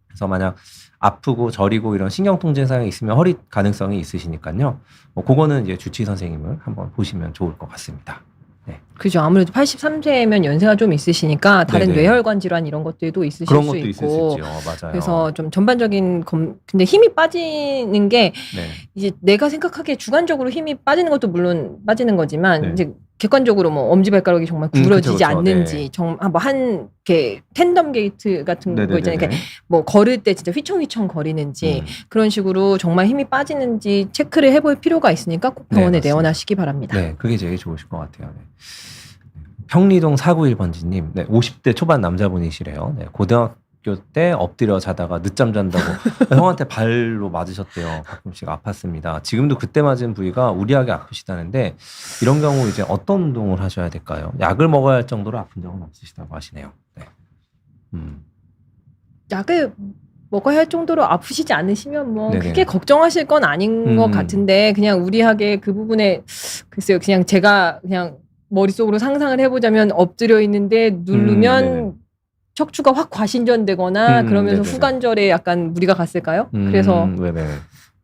그래서 만약 아프고 저리고 이런 신경통 증상이 있으면 허리 가능성이 있으시니까요. 그거는 이제 주치의 선생님을 한번 보시면 좋을 것 같습니다. 네. 그죠. 아무래도 83세면 연세가 좀 있으시니까 다른 네네. 뇌혈관 질환 이런 것들도 있으실 그런 수 것도 있고. 있을 수 있죠. 맞아요. 그래서 좀 전반적인 근데 힘이 빠지는 게 이제 내가 생각하기에 주관적으로 힘이 빠지는 것도 물론 빠지는 거지만 이제 객관적으로 뭐 엄지발가락이 정말 구부러지지 그쵸. 않는지 뭐한 이렇게 텐덤 게이트 같은 거 있잖아요. 네네네네. 뭐 걸을 때 진짜 휘청휘청 거리는지 그런 식으로 정말 힘이 빠지는지 체크를 해볼 필요가 있으니까 꼭 병원에 맞습니다. 내원하시기 바랍니다. 네, 그게 제일 좋으실 것 같아요. 네. 평리동 491번지님, 50대 초반 남자분이시래요. 네, 고등학교 때 엎드려 자다가 늦잠 잔다고 형한테 발로 맞으셨대요. 가끔씩 아팠습니다. 지금도 그때 맞은 부위가 우리하게 아프시다는데 이런 경우 이제 어떤 운동을 하셔야 될까요? 약을 먹어야 할 정도로 아픈 적은 없으시다고 하시네요. 네. 약을 먹어야 할 정도로 아프시지 않으시면 뭐 네네. 크게 걱정하실 건 아닌 것 같은데 그냥 우리하게 그 부분에 글쎄요 그냥 제가 그냥 머릿속으로 상상을 해보자면 엎드려 있는데 누르면 네네. 척추가 확 과신전되거나 그러면서 네네네. 후관절에 약간 무리가 갔을까요? 그래서 네네.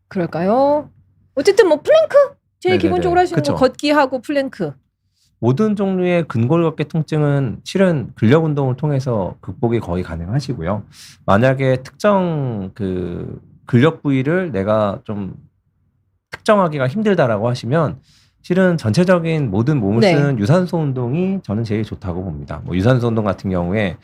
그럴까요? 어쨌든 뭐 플랭크 제일 네네네. 기본적으로 할 수 있는 그쵸. 거 걷기하고 플랭크. 모든 종류의 근골격계 통증은 실은 근력 운동을 통해서 극복이 거의 가능하시고요. 만약에 특정 그 근력 부위를 내가 좀 특정하기가 힘들다라고 하시면 실은 전체적인 모든 몸을 쓰는 유산소 운동이 저는 제일 좋다고 봅니다. 뭐 유산소 운동 같은 경우에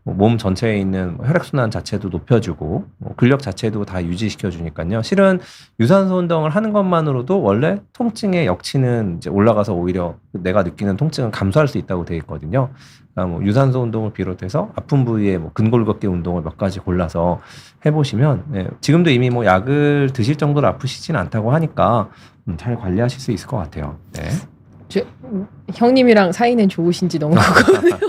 몸 전체에 있는 혈액순환 자체도 높여주고 근력 자체도 다 유지시켜주니까요. 실은 유산소 운동을 하는 것만으로도 원래 통증의 역치는 이제 올라가서 오히려 내가 느끼는 통증은 감소할 수 있다고 되어 있거든요. 그러니까 뭐 유산소 운동을 비롯해서 아픈 부위에 뭐 근골격계 운동을 몇 가지 골라서 해보시면 지금도 이미 뭐 약을 드실 정도로 아프시진 않다고 하니까 잘 관리하실 수 있을 것 같아요. 네. 형님이랑 사이는 좋으신지 너무 궁금해요.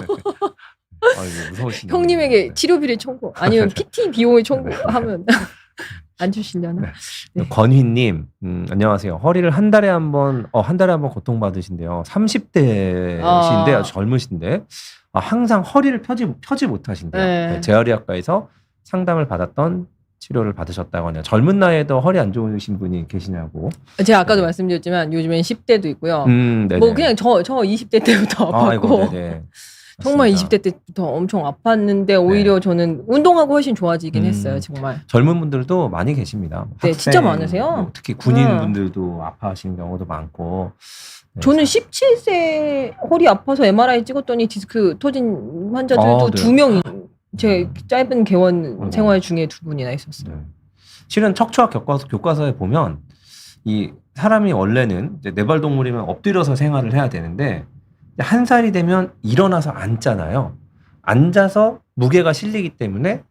이거 무서우시네. 형님에게 네. 치료비를 청구 아니면 PT 비용을 청구하면 안 주시려나? 네. 네. 권희님, 안녕하세요. 허리를 한 달에 한 번 고통받으신데요. 30대신데 아주 젊으신데 항상 허리를 펴지 못하신대요. 네. 네, 재활의학과에서 상담을 받았던 치료를 받으셨다고 하네요. 젊은 나이에도 허리 안 좋으신 분이 계시냐고. 제가 아까도 말씀드렸지만 요즘엔 10대도 있고요. 네네. 뭐 그냥 저 20대 때부터 아이고, 아팠고 네네. 정말 맞습니다. 20대 때부터 엄청 아팠는데 오히려 저는 운동하고 훨씬 좋아지긴 했어요. 정말. 젊은 분들도 많이 계십니다. 네, 학생, 진짜 많으세요. 뭐 특히 군인분들도 아파하시는 경우도 많고. 네. 저는 17세 허리 아파서 MRI 찍었더니 디스크 터진 환자들도 네. 2명이 제 짧은 개원 생활 중에 2분이나 있었어요. 네. 실은 척추학 교과서에 보면 이 사람이 원래는 네발 동물이면 엎드려서 생활을 해야 되는데 한 살이 되면 일어나서 앉잖아요. 앉아서 무게가 실리기 때문에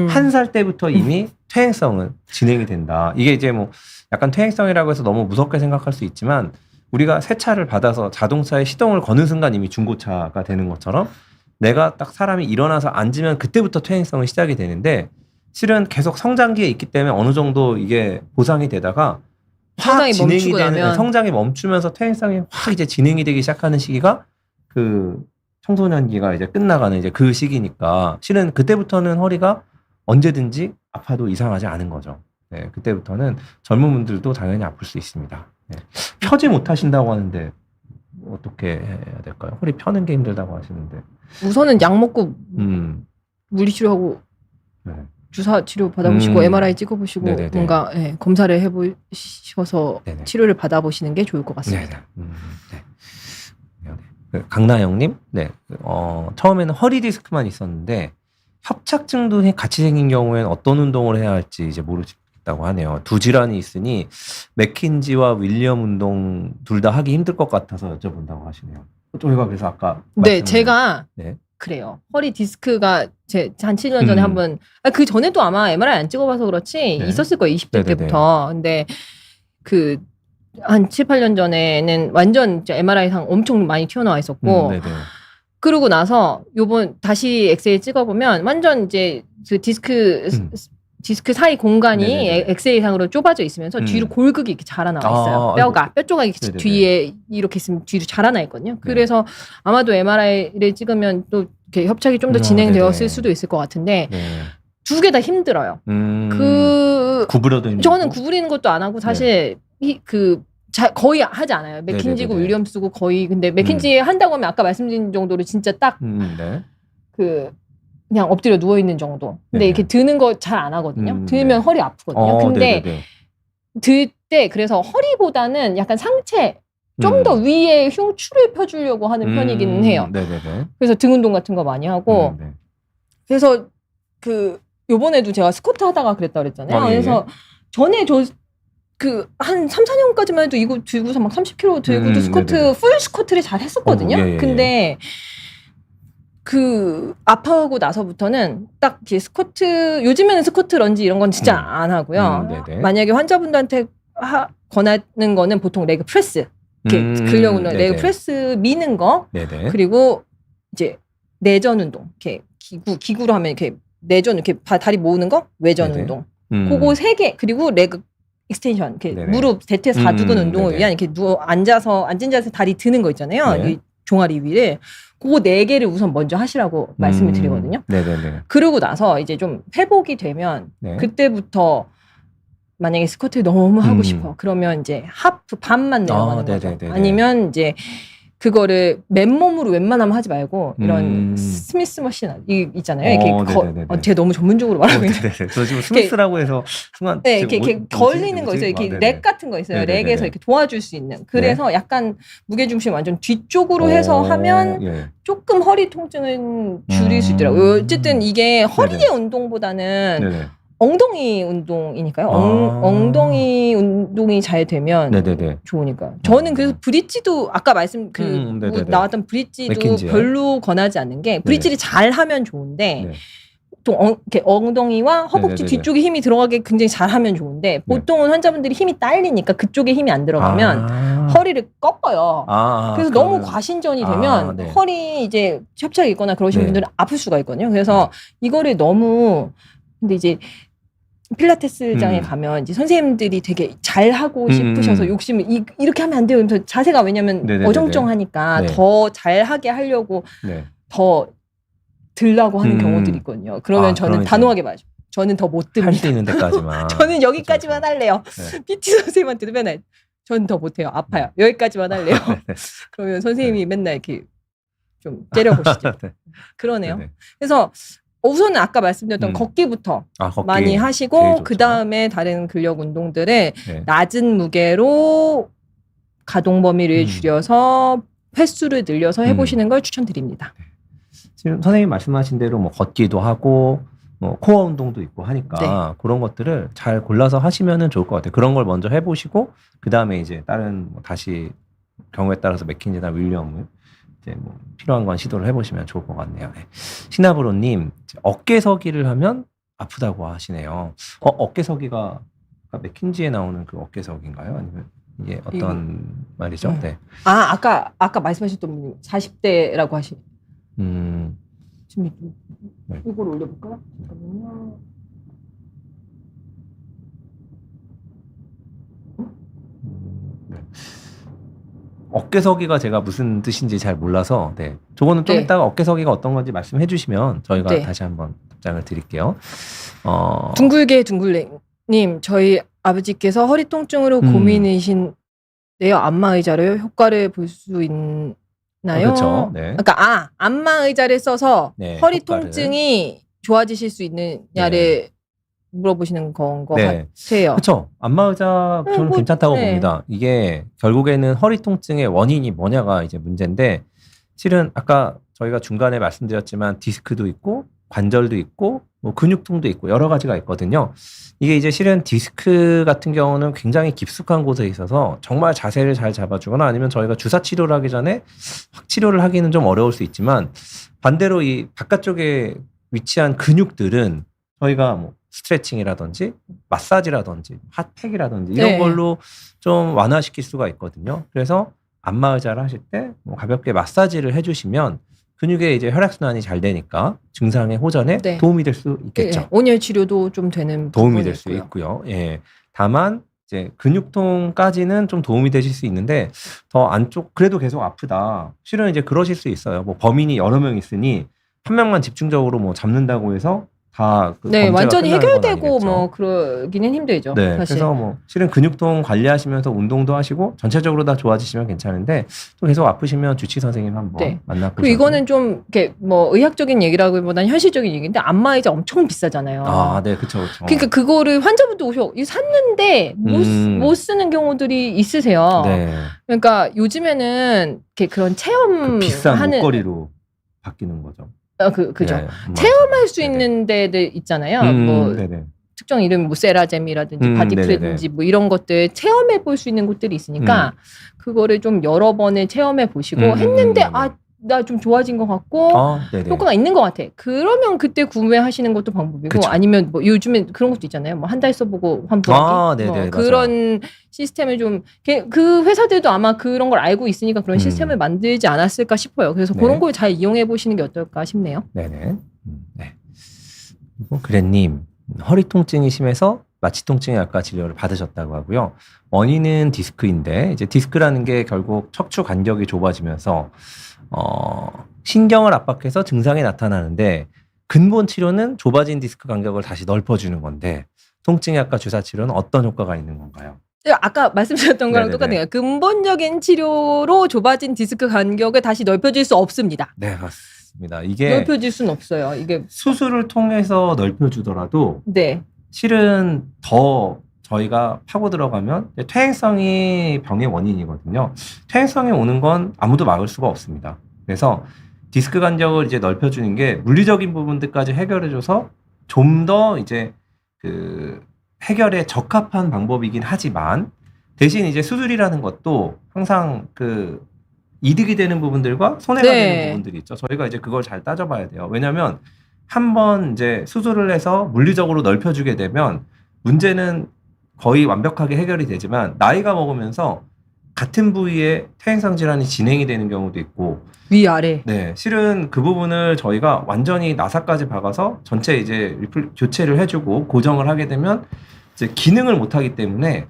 한 살 때부터 이미 퇴행성은 진행이 된다. 이게 이제 뭐 약간 퇴행성이라고 해서 너무 무섭게 생각할 수 있지만 우리가 새 차를 받아서 자동차에 시동을 거는 순간 이미 중고차가 되는 것처럼 내가 딱 사람이 일어나서 앉으면 그때부터 퇴행성은 시작이 되는데 실은 계속 성장기에 있기 때문에 어느 정도 이게 보상이 되다가 확 성장이 진행이 멈추고 되는 나면. 성장이 멈추면서 퇴행성이 확 이제 진행이 되기 시작하는 시기가 그 청소년기가 이제 끝나가는 이제 그 시기니까 실은 그때부터는 허리가 언제든지 아파도 이상하지 않은 거죠. 네, 그때부터는 젊은 분들도 당연히 아플 수 있습니다. 네. 펴지 못하신다고 하는데 어떻게 해야 될까요? 허리 펴는 게 힘들다고 하시는데. 우선은 약 먹고 물리치료하고 네. 주사 치료 받아보시고 MRI 찍어보시고 네네네. 뭔가 검사를 해보셔서 네네. 치료를 받아보시는 게 좋을 것 같습니다. 네. 네. 강나영님, 네. 처음에는 허리 디스크만 있었는데 협착증도 같이 생긴 경우에는 어떤 운동을 해야 할지 이제 모르겠다고 하네요. 두 질환이 있으니 맥킨지와 윌리엄 운동 둘 다 하기 힘들 것 같아서 여쭤본다고 하시네요. 저희가 그래서 아까 네, 말씀을- 제가 네. 그래요. 허리 디스크가 한 7년 전에 한번 그 전에도 아마 MRI 안 찍어봐서 그렇지 네. 있었을 거예요. 20대 네네네. 때부터. 근데 그 한 7, 8년 전에는 완전 MRI상 엄청 많이 튀어나와 있었고 네네. 그러고 나서 요번 다시 엑스레이 찍어보면 완전 이제 그 디스크 사이 공간이 네네네. 엑스레이상으로 좁아져 있으면서 뒤로 골극이 이렇게 자라나와 있어요. 뼈가 뼈 조각이 네네네. 뒤에 이렇게 있으면 뒤로 자라나 있거든요. 네. 그래서 아마도 MRI를 찍으면 또 이렇게 협착이 좀 더 진행되었을 네네. 수도 있을 것 같은데 네. 두 개 다 힘들어요. 구부려도 힘들고. 저는 구부리는 것도 안 하고 사실 거의 하지 않아요. 맥킨지고 네네네. 윌리엄스고 거의 근데 맥킨지 한다고 하면 아까 말씀드린 정도로 진짜 딱 네. 그냥 엎드려 누워 있는 정도. 근데 네네. 이렇게 드는 거 잘 안 하거든요. 들면 네. 허리 아프거든요. 근데 네네네. 들 때 그래서 허리보다는 약간 상체 좀 더 위에 흉추를 펴주려고 하는 편이기는 해요. 네네네. 그래서 등 운동 같은 거 많이 하고 네. 그래서 요번에도 제가 스쿼트 하다가 그랬다 그랬잖아요. 예. 그래서 전에 한 3, 4년까지만 해도 이거 들고서 막 30kg 들고도 스쿼트, 네네네. 풀 스쿼트를 잘 했었거든요. 예. 근데 아파하고 나서부터는 딱 이렇게 스쿼트, 요즘에는 스쿼트 런지 이런 건 진짜 안 하고요. 네네. 만약에 환자분들한테 권하는 거는 보통 레그 프레스. 이렇게 근력 운동, 레그 프레스 미는 거. 네네. 그리고 이제 내전 운동. 이렇게 기구로 하면 이렇게 내전 이렇게 다리 모으는 거, 외전 네네. 운동. 그거 3개. 그리고 레그 익스텐션, 이렇게 네네. 무릎 대퇴 4두근 운동을 네네. 위한 이렇게 앉은 자세 다리 드는 거 있잖아요. 네. 이 종아리 위를. 그거 4개를 우선 먼저 하시라고 말씀을 드리거든요. 네네네. 그러고 나서 이제 좀 회복이 되면 네. 그때부터 만약에 스쿼트를 너무 하고 싶어. 그러면 이제 하프 반만 내려가는 거죠. 네네네네. 아니면 이제 그거를 맨몸으로 웬만하면 하지 말고 이런 스미스 머신 있잖아요. 이렇게 네네네네. 제가 너무 전문적으로 말하고 있는데. 네네. 저 지금 스미스라고 해서 순간 네, 이렇게 걸리는 거 있어요. 이렇게 렉 같은 거 있어요. 네네네네. 렉에서 이렇게 도와줄 수 있는. 그래서 약간 무게중심 완전 뒤쪽으로 해서 하면 예. 조금 허리 통증은 줄일 수 있더라고요. 어쨌든 이게 허리의 네네. 운동보다는 네네. 엉덩이 운동이니까요. 아. 엉덩이 운동이 잘 되면 네네네. 좋으니까. 저는 그래서 브릿지도 아까 네네네. 나왔던 브릿지도 맥킨지요. 별로 권하지 않는 게 브릿지를 잘 하면 좋은데 네. 보통 이렇게 엉덩이와 허벅지 네네네네. 뒤쪽에 힘이 들어가게 굉장히 잘하면 좋은데 보통은 환자분들이 힘이 딸리니까 그쪽에 힘이 안 들어가면 허리를 꺾어요. 그래서 너무 과신전이 되면 네. 허리 이제 협착이 있거나 그러신 네. 분들은 아플 수가 있거든요. 그래서 이거를 너무 근데 이제 필라테스장에 가면 이제 선생님들이 되게 잘하고 싶으셔서 욕심을 이렇게 하면 안 돼요. 그래서 자세가 왜냐면 네네네네. 어정쩡하니까 네. 더 잘하게 하려고 네. 더 들라고 하는 경우들이 있거든요. 그러면 저는 단호하게 말하죠. 저는 더 못 듭니다. 할 수 있는 데까지만. 저는 여기까지만 그렇죠. 할래요. 네. PT 선생님한테도 맨날 저는 더 못해요. 아파요. 여기까지만 할래요. 그러면 선생님이 맨날 이렇게 좀 째려보시죠. 네. 그러네요. 네네. 그래서 우선은 아까 말씀드렸던 걷기부터 걷기. 많이 제일 하시고 좋죠. 그 다음에 다른 근력 운동들을 네. 낮은 무게로 가동 범위를 줄여서 횟수를 늘려서 해보시는 걸 추천드립니다. 지금 선생님 말씀하신 대로 뭐 걷기도 하고 뭐 코어 운동도 있고 하니까 그런 것들을 잘 골라서 하시면은 좋을 것 같아요. 그런 걸 먼저 해보시고 그 다음에 이제 다른 뭐 다시 경우에 따라서 맥킨지나 윌리엄을 이제 뭐 필요한 건 시도를 해보시면 좋을 것 같네요. 네. 시나브로님 어깨서기를 하면 아프다고 하시네요. 어깨서기가 맥킨지에 나오는 그 어깨서기인가요? 아니면 이게 어떤 말이죠? 네. 아까 말씀하셨던 분이 40대라고 하시. 지금 네. 이걸 올려볼까요? 잠깐만요. 네. 어깨서기가 제가 무슨 뜻인지 잘 몰라서 저거는 좀 이따가 어깨서기가 어떤 건지 말씀해 주시면 저희가 다시 한번 답장을 드릴게요. 둥글레님 저희 아버지께서 허리 통증으로 고민이신데요. 안마 의자로요? 효과를 볼 수 있나요? 그렇죠. 네. 그러니까 안마 의자를 써서 허리 효과를. 통증이 좋아지실 수 있느냐를 물어보시는 건 것 같아요. 그렇죠. 안마 의자 저는 괜찮다고 봅니다. 이게 결국에는 허리 통증의 원인이 뭐냐가 이제 문제인데 실은 아까 저희가 중간에 말씀드렸지만 디스크도 있고 관절도 있고 뭐 근육통도 있고 여러 가지가 있거든요. 이게 이제 실은 디스크 같은 경우는 굉장히 깊숙한 곳에 있어서 정말 자세를 잘 잡아주거나 아니면 저희가 주사 치료를 하기 전에 확 치료를 하기는 좀 어려울 수 있지만 반대로 이 바깥쪽에 위치한 근육들은 저희가 뭐 스트레칭이라든지 마사지라든지 핫팩이라든지 이런 걸로 좀 완화시킬 수가 있거든요. 그래서 안마 의자를 하실 때 뭐 가볍게 마사지를 해주시면 근육의 이제 혈액순환이 잘 되니까 증상의 호전에 도움이 될 수 있겠죠. 온열 치료도 좀 되는 도움이 될 수 있고요. 다만 이제 근육통까지는 좀 도움이 되실 수 있는데 더 안쪽 그래도 계속 아프다. 실은 이제 그러실 수 있어요. 뭐 범인이 여러 명 있으니 한 명만 집중적으로 뭐 잡는다고 해서 다 완전히 해결되고 뭐 그러기는 힘들죠. 사실. 그래서 뭐 실은 근육통 관리하시면서 운동도 하시고 전체적으로 다 좋아지시면 괜찮은데 또 계속 아프시면 주치 선생님 한번 만나보셔서. 그리고 이거는 좀 이렇게 뭐 의학적인 얘기라기보다는 현실적인 얘기인데 안마 의자 엄청 비싸잖아요. 그렇죠. 그러니까 그거를 환자분도 이거 샀는데 못 쓰는 경우들이 있으세요. 그러니까 요즘에는 이렇게 그런 체험 비싼 목걸이로 바뀌는 거죠. 그죠. 체험할 수 있는 데들 있잖아요. 뭐 특정 이름 뭐 세라젬이라든지 바디프레든지 뭐 이런 것들 체험해 볼 수 있는 곳들이 있으니까 그거를 좀 여러 번을 체험해 보시고 했는데 나 좀 좋아진 것 같고 효과가 있는 것 같아. 그러면 그때 구매하시는 것도 방법이고 아니면 뭐 요즘에 그런 것도 있잖아요. 뭐 한 달 써보고 환불하기 뭐 그런 시스템을 좀 그 회사들도 아마 그런 걸 알고 있으니까 그런 시스템을 만들지 않았을까 싶어요. 그래서 그런 걸 잘 이용해 보시는 게 어떨까 싶네요. 네네. 그리고 그래님 허리 통증이 심해서 마취 통증의 약과 진료를 받으셨다고 하고요. 원인은 디스크인데 이제 디스크라는 게 결국 척추 간격이 좁아지면서 신경을 압박해서 증상이 나타나는데 근본 치료는 좁아진 디스크 간격을 다시 넓혀주는 건데 통증의 약과 주사 치료는 어떤 효과가 있는 건가요? 아까 말씀드렸던 거랑 똑같네요. 근본적인 치료로 좁아진 디스크 간격을 다시 넓혀줄 수 없습니다. 네, 맞습니다. 이게 넓혀질 수는 없어요. 이게 수술을 통해서 넓혀주더라도 실은 더 저희가 파고 들어가면 퇴행성이 병의 원인이거든요. 퇴행성이 오는 건 아무도 막을 수가 없습니다. 그래서 디스크 간격을 이제 넓혀주는 게 물리적인 부분들까지 해결해줘서 좀 더 이제 그 해결에 적합한 방법이긴 하지만 대신 이제 수술이라는 것도 항상 그 이득이 되는 부분들과 손해가 되는 부분들이 있죠. 저희가 이제 그걸 잘 따져봐야 돼요. 왜냐하면 한번 이제 수술을 해서 물리적으로 넓혀주게 되면 문제는 거의 완벽하게 해결이 되지만 나이가 먹으면서 같은 부위에 퇴행성 질환이 진행이 되는 경우도 있고 위아래. 네, 실은 그 부분을 저희가 완전히 나사까지 박아서 전체 이제 교체를 해주고 고정을 하게 되면 이제 기능을 못 하기 때문에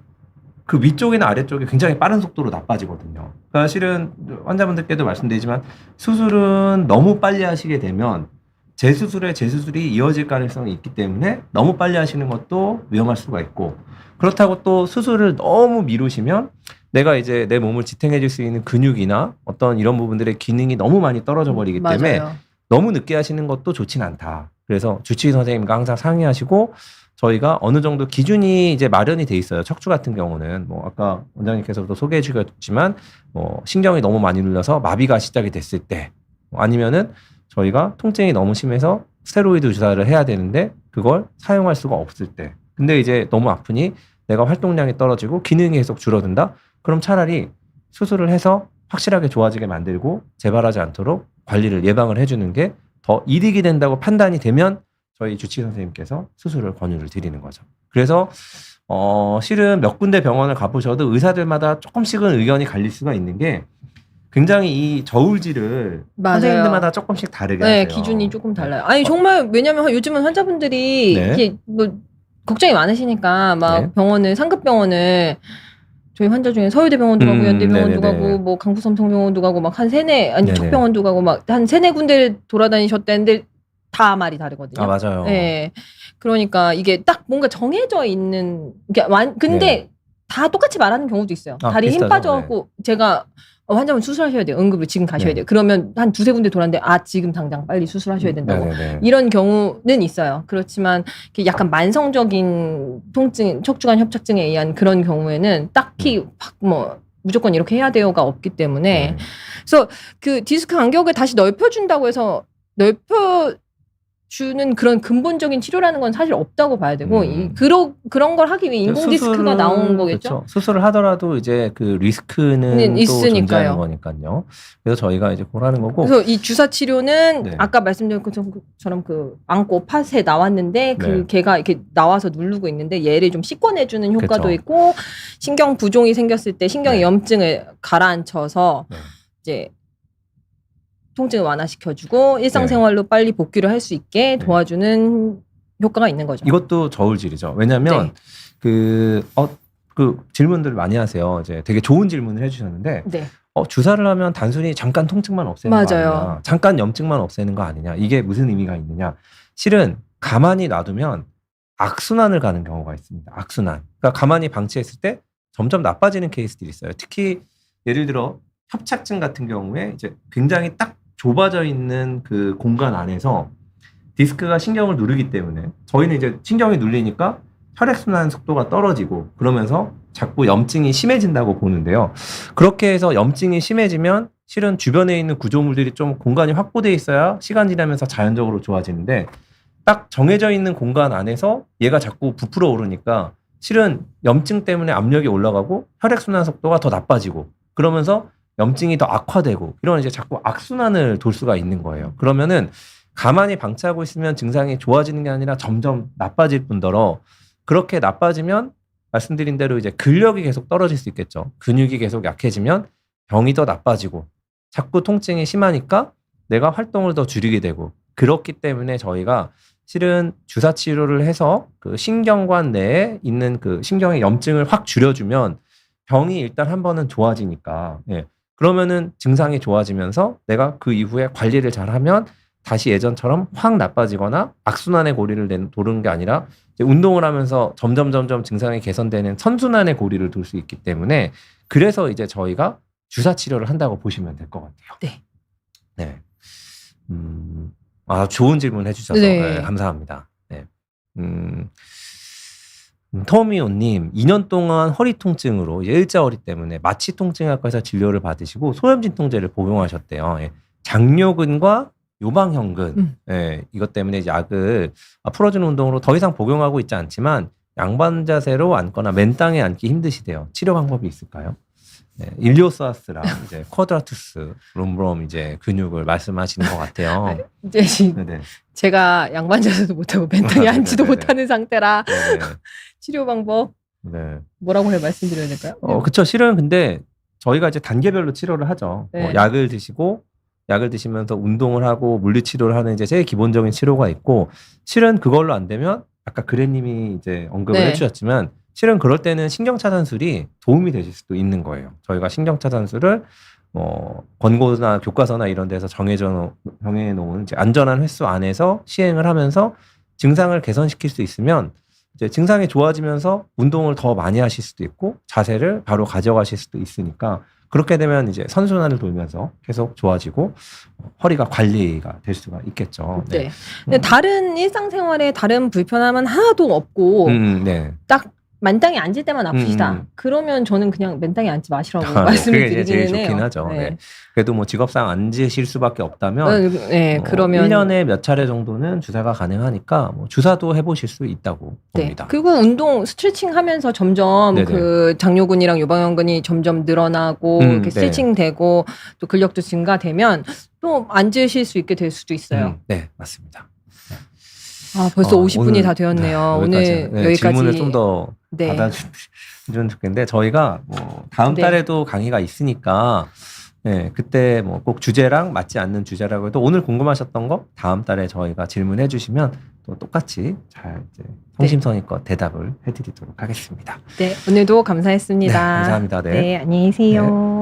그 위쪽이나 아래쪽이 굉장히 빠른 속도로 나빠지거든요. 그러니까 실은 환자분들께도 말씀드리지만 수술은 너무 빨리 하시게 되면 재수술이 이어질 가능성이 있기 때문에 너무 빨리 하시는 것도 위험할 수가 있고 그렇다고 또 수술을 너무 미루시면 내가 이제 내 몸을 지탱해 줄 수 있는 근육이나 어떤 이런 부분들의 기능이 너무 많이 떨어져 버리기 때문에 맞아요. 너무 늦게 하시는 것도 좋진 않다. 그래서 주치의 선생님과 항상 상의하시고 저희가 어느 정도 기준이 이제 마련이 돼 있어요. 척추 같은 경우는 뭐 아까 원장님께서도 소개해 주셨지만 뭐 신경이 너무 많이 눌려서 마비가 시작이 됐을 때 아니면은 저희가 통증이 너무 심해서 스테로이드 주사를 해야 되는데 그걸 사용할 수가 없을 때 근데 이제 너무 아프니 내가 활동량이 떨어지고 기능이 계속 줄어든다? 그럼 차라리 수술을 해서 확실하게 좋아지게 만들고 재발하지 않도록 관리를 예방을 해주는 게 더 이득이 된다고 판단이 되면 저희 주치의 선생님께서 수술을 권유를 드리는 거죠. 그래서 실은 몇 군데 병원을 가보셔도 의사들마다 조금씩은 의견이 갈릴 수가 있는 게 굉장히 이 저울질을 맞아요. 선생님들마다 조금씩 다르게 네, 하세요. 기준이 조금 달라요. 아니 정말 왜냐면 요즘은 환자분들이 네. 이게 뭐 걱정이 많으시니까 막 네. 병원을 상급 병원을 저희 환자 중에 서울대병원도 가고 연대병원도 네네네. 가고 뭐 강북삼성병원도 가고 막 한 세네 아니 네네. 척병원도 가고 막 한 세네 군데를 돌아다니셨다는데 다 말이 다르거든요. 아 맞아요. 네. 그러니까 이게 딱 뭔가 정해져 있는 근데 네. 다 똑같이 말하는 경우도 있어요. 아, 다리에 힘 비슷하죠? 빠져갖고 제가 환자분 수술하셔야 돼요. 응급을 지금 가셔야 네. 돼요. 그러면 한 두세 군데 돌았는데 지금 당장 빨리 수술하셔야 된다고. 네네네. 이런 경우는 있어요. 그렇지만 이렇게 약간 만성적인 통증, 척추관 협착증에 의한 그런 경우에는 딱히 뭐 무조건 이렇게 해야 돼요가 없기 때문에 네. 그래서 그 디스크 간격을 다시 넓혀준다고 해서 넓혀주는 그런 근본적인 치료라는 건 사실 없다고 봐야 되고 그런 걸 하기 위해 인공 디스크가 나온 거겠죠. 그렇죠. 수술을 하더라도 이제 그 리스크는 또 있으니까요. 존재하는 거니까요. 그래서 저희가 이제 그러는 거고. 그래서 이 주사 치료는 네. 아까 말씀드린 것처럼 그 안고 팥에 나왔는데 그 네. 걔가 이렇게 나와서 누르고 있는데 얘를 좀 씻궈내주는 효과도 그쵸. 있고 신경 부종이 생겼을 때 신경의 네. 염증을 가라앉혀서 네. 이제 통증을 완화시켜주고 일상생활로 빨리 복귀를 할 수 있게 네. 도와주는 효과가 있는 거죠. 이것도 저울질이죠. 왜냐하면 네. 그 질문들을 많이 하세요. 이제 되게 좋은 질문을 해주셨는데 네. 주사를 하면 단순히 잠깐 통증만 없애는 거 맞아요. 아니냐, 잠깐 염증만 없애는 거 아니냐, 이게 무슨 의미가 있느냐. 실은 가만히 놔두면 악순환을 가는 경우가 있습니다. 악순환. 그러니까 가만히 방치했을 때 점점 나빠지는 케이스들이 있어요. 특히 예를 들어 협착증 같은 경우에 이제 굉장히 딱 좁아져 있는 그 공간 안에서 디스크가 신경을 누르기 때문에 저희는 이제 신경이 눌리니까 혈액순환 속도가 떨어지고 그러면서 자꾸 염증이 심해진다고 보는데요. 그렇게 해서 염증이 심해지면 실은 주변에 있는 구조물들이 좀 공간이 확보돼 있어야 시간 지나면서 자연적으로 좋아지는데 딱 정해져 있는 공간 안에서 얘가 자꾸 부풀어 오르니까 실은 염증 때문에 압력이 올라가고 혈액순환 속도가 더 나빠지고 그러면서 염증이 더 악화되고 이런 이제 자꾸 악순환을 돌 수가 있는 거예요. 그러면은 가만히 방치하고 있으면 증상이 좋아지는 게 아니라 점점 나빠질 뿐더러 그렇게 나빠지면 말씀드린 대로 이제 근력이 계속 떨어질 수 있겠죠. 근육이 계속 약해지면 병이 더 나빠지고 자꾸 통증이 심하니까 내가 활동을 더 줄이게 되고 그렇기 때문에 저희가 실은 주사 치료를 해서 그 신경관 내에 있는 그 신경의 염증을 확 줄여주면 병이 일단 한 번은 좋아지니까 그러면은 증상이 좋아지면서 내가 그 이후에 관리를 잘하면 다시 예전처럼 확 나빠지거나 악순환의 고리를 도는 게 아니라 이제 운동을 하면서 점점 증상이 개선되는 선순환의 고리를 돌 수 있기 때문에 그래서 이제 저희가 주사 치료를 한다고 보시면 될 것 같아요. 네. 좋은 질문 해주셔서 네. 감사합니다. 네. 터미오님 2년 동안 허리 통증으로 일자허리 때문에 마취 통증학과에서 진료를 받으시고 소염진통제를 복용하셨대요. 장요근과 요방형근 이것 때문에 이제 약을 풀어주는 운동으로 더 이상 복용하고 있지 않지만 양반 자세로 앉거나 맨 땅에 앉기 힘드시대요. 치료 방법이 있을까요? 네, 일리오사우스랑 이제 쿼드라투스, 롬브롬 이제 근육을 말씀하시는 것 같아요. 이제 네네. 제가 양반자세도 못하고 벤탕에 앉지도 네네네. 못하는 상태라 네네. 치료 방법 네. 뭐라고 말씀드려야 될까요? 그쵸. 실은 근데 저희가 이제 단계별로 치료를 하죠. 네. 약을 드시면서 운동을 하고 물리치료를 하는 이제 제일 기본적인 치료가 있고, 실은 그걸로 안 되면 아까 그래님이 이제 언급을 네. 해주셨지만, 실은 그럴 때는 신경차단술이 도움이 되실 수도 있는 거예요. 저희가 신경차단술을 권고나 교과서나 이런 데서 정해놓은 이제 안전한 횟수 안에서 시행을 하면서 증상을 개선시킬 수 있으면 이제 증상이 좋아지면서 운동을 더 많이 하실 수도 있고 자세를 바로 가져가실 수도 있으니까, 그렇게 되면 이제 선순환을 돌면서 계속 좋아지고 허리가 관리가 될 수가 있겠죠. 네. 근데 다른 일상생활에 다른 불편함은 하나도 없고 네. 딱 만땅에 앉을 때만 아프시다. 그러면 저는 그냥 맨땅에 앉지 마시라고 말씀을 그게 이제 제일 드리기는 해요. 좋긴 하죠. 네. 네. 그래도 뭐 직업상 앉으실 수밖에 없다면 네, 그러면 1년에 몇 차례 정도는 주사가 가능하니까 뭐 주사도 해보실 수 있다고 네. 봅니다. 그리고 운동 스트레칭 하면서 점점 네네. 그 장요근이랑 요방형근이 점점 늘어나고 이렇게 네. 스트레칭 되고 또 근력도 증가되면 또 앉으실 수 있게 될 수도 있어요. 네, 맞습니다. 아, 벌써 50분이 오늘, 다 되었네요. 오늘 여기까지. 질문을 좀 더 네. 받아주시면 좋겠는데, 저희가 뭐 다음 네. 달에도 강의가 있으니까 네, 그때 뭐 꼭 주제랑 맞지 않는 주제라고 해도 오늘 궁금하셨던 거 다음 달에 저희가 질문해 주시면 또 똑같이 잘 이제 성심성의껏 대답을 해드리도록 하겠습니다. 네, 오늘도 감사했습니다. 네, 감사합니다. 네. 네, 안녕히 계세요. 네.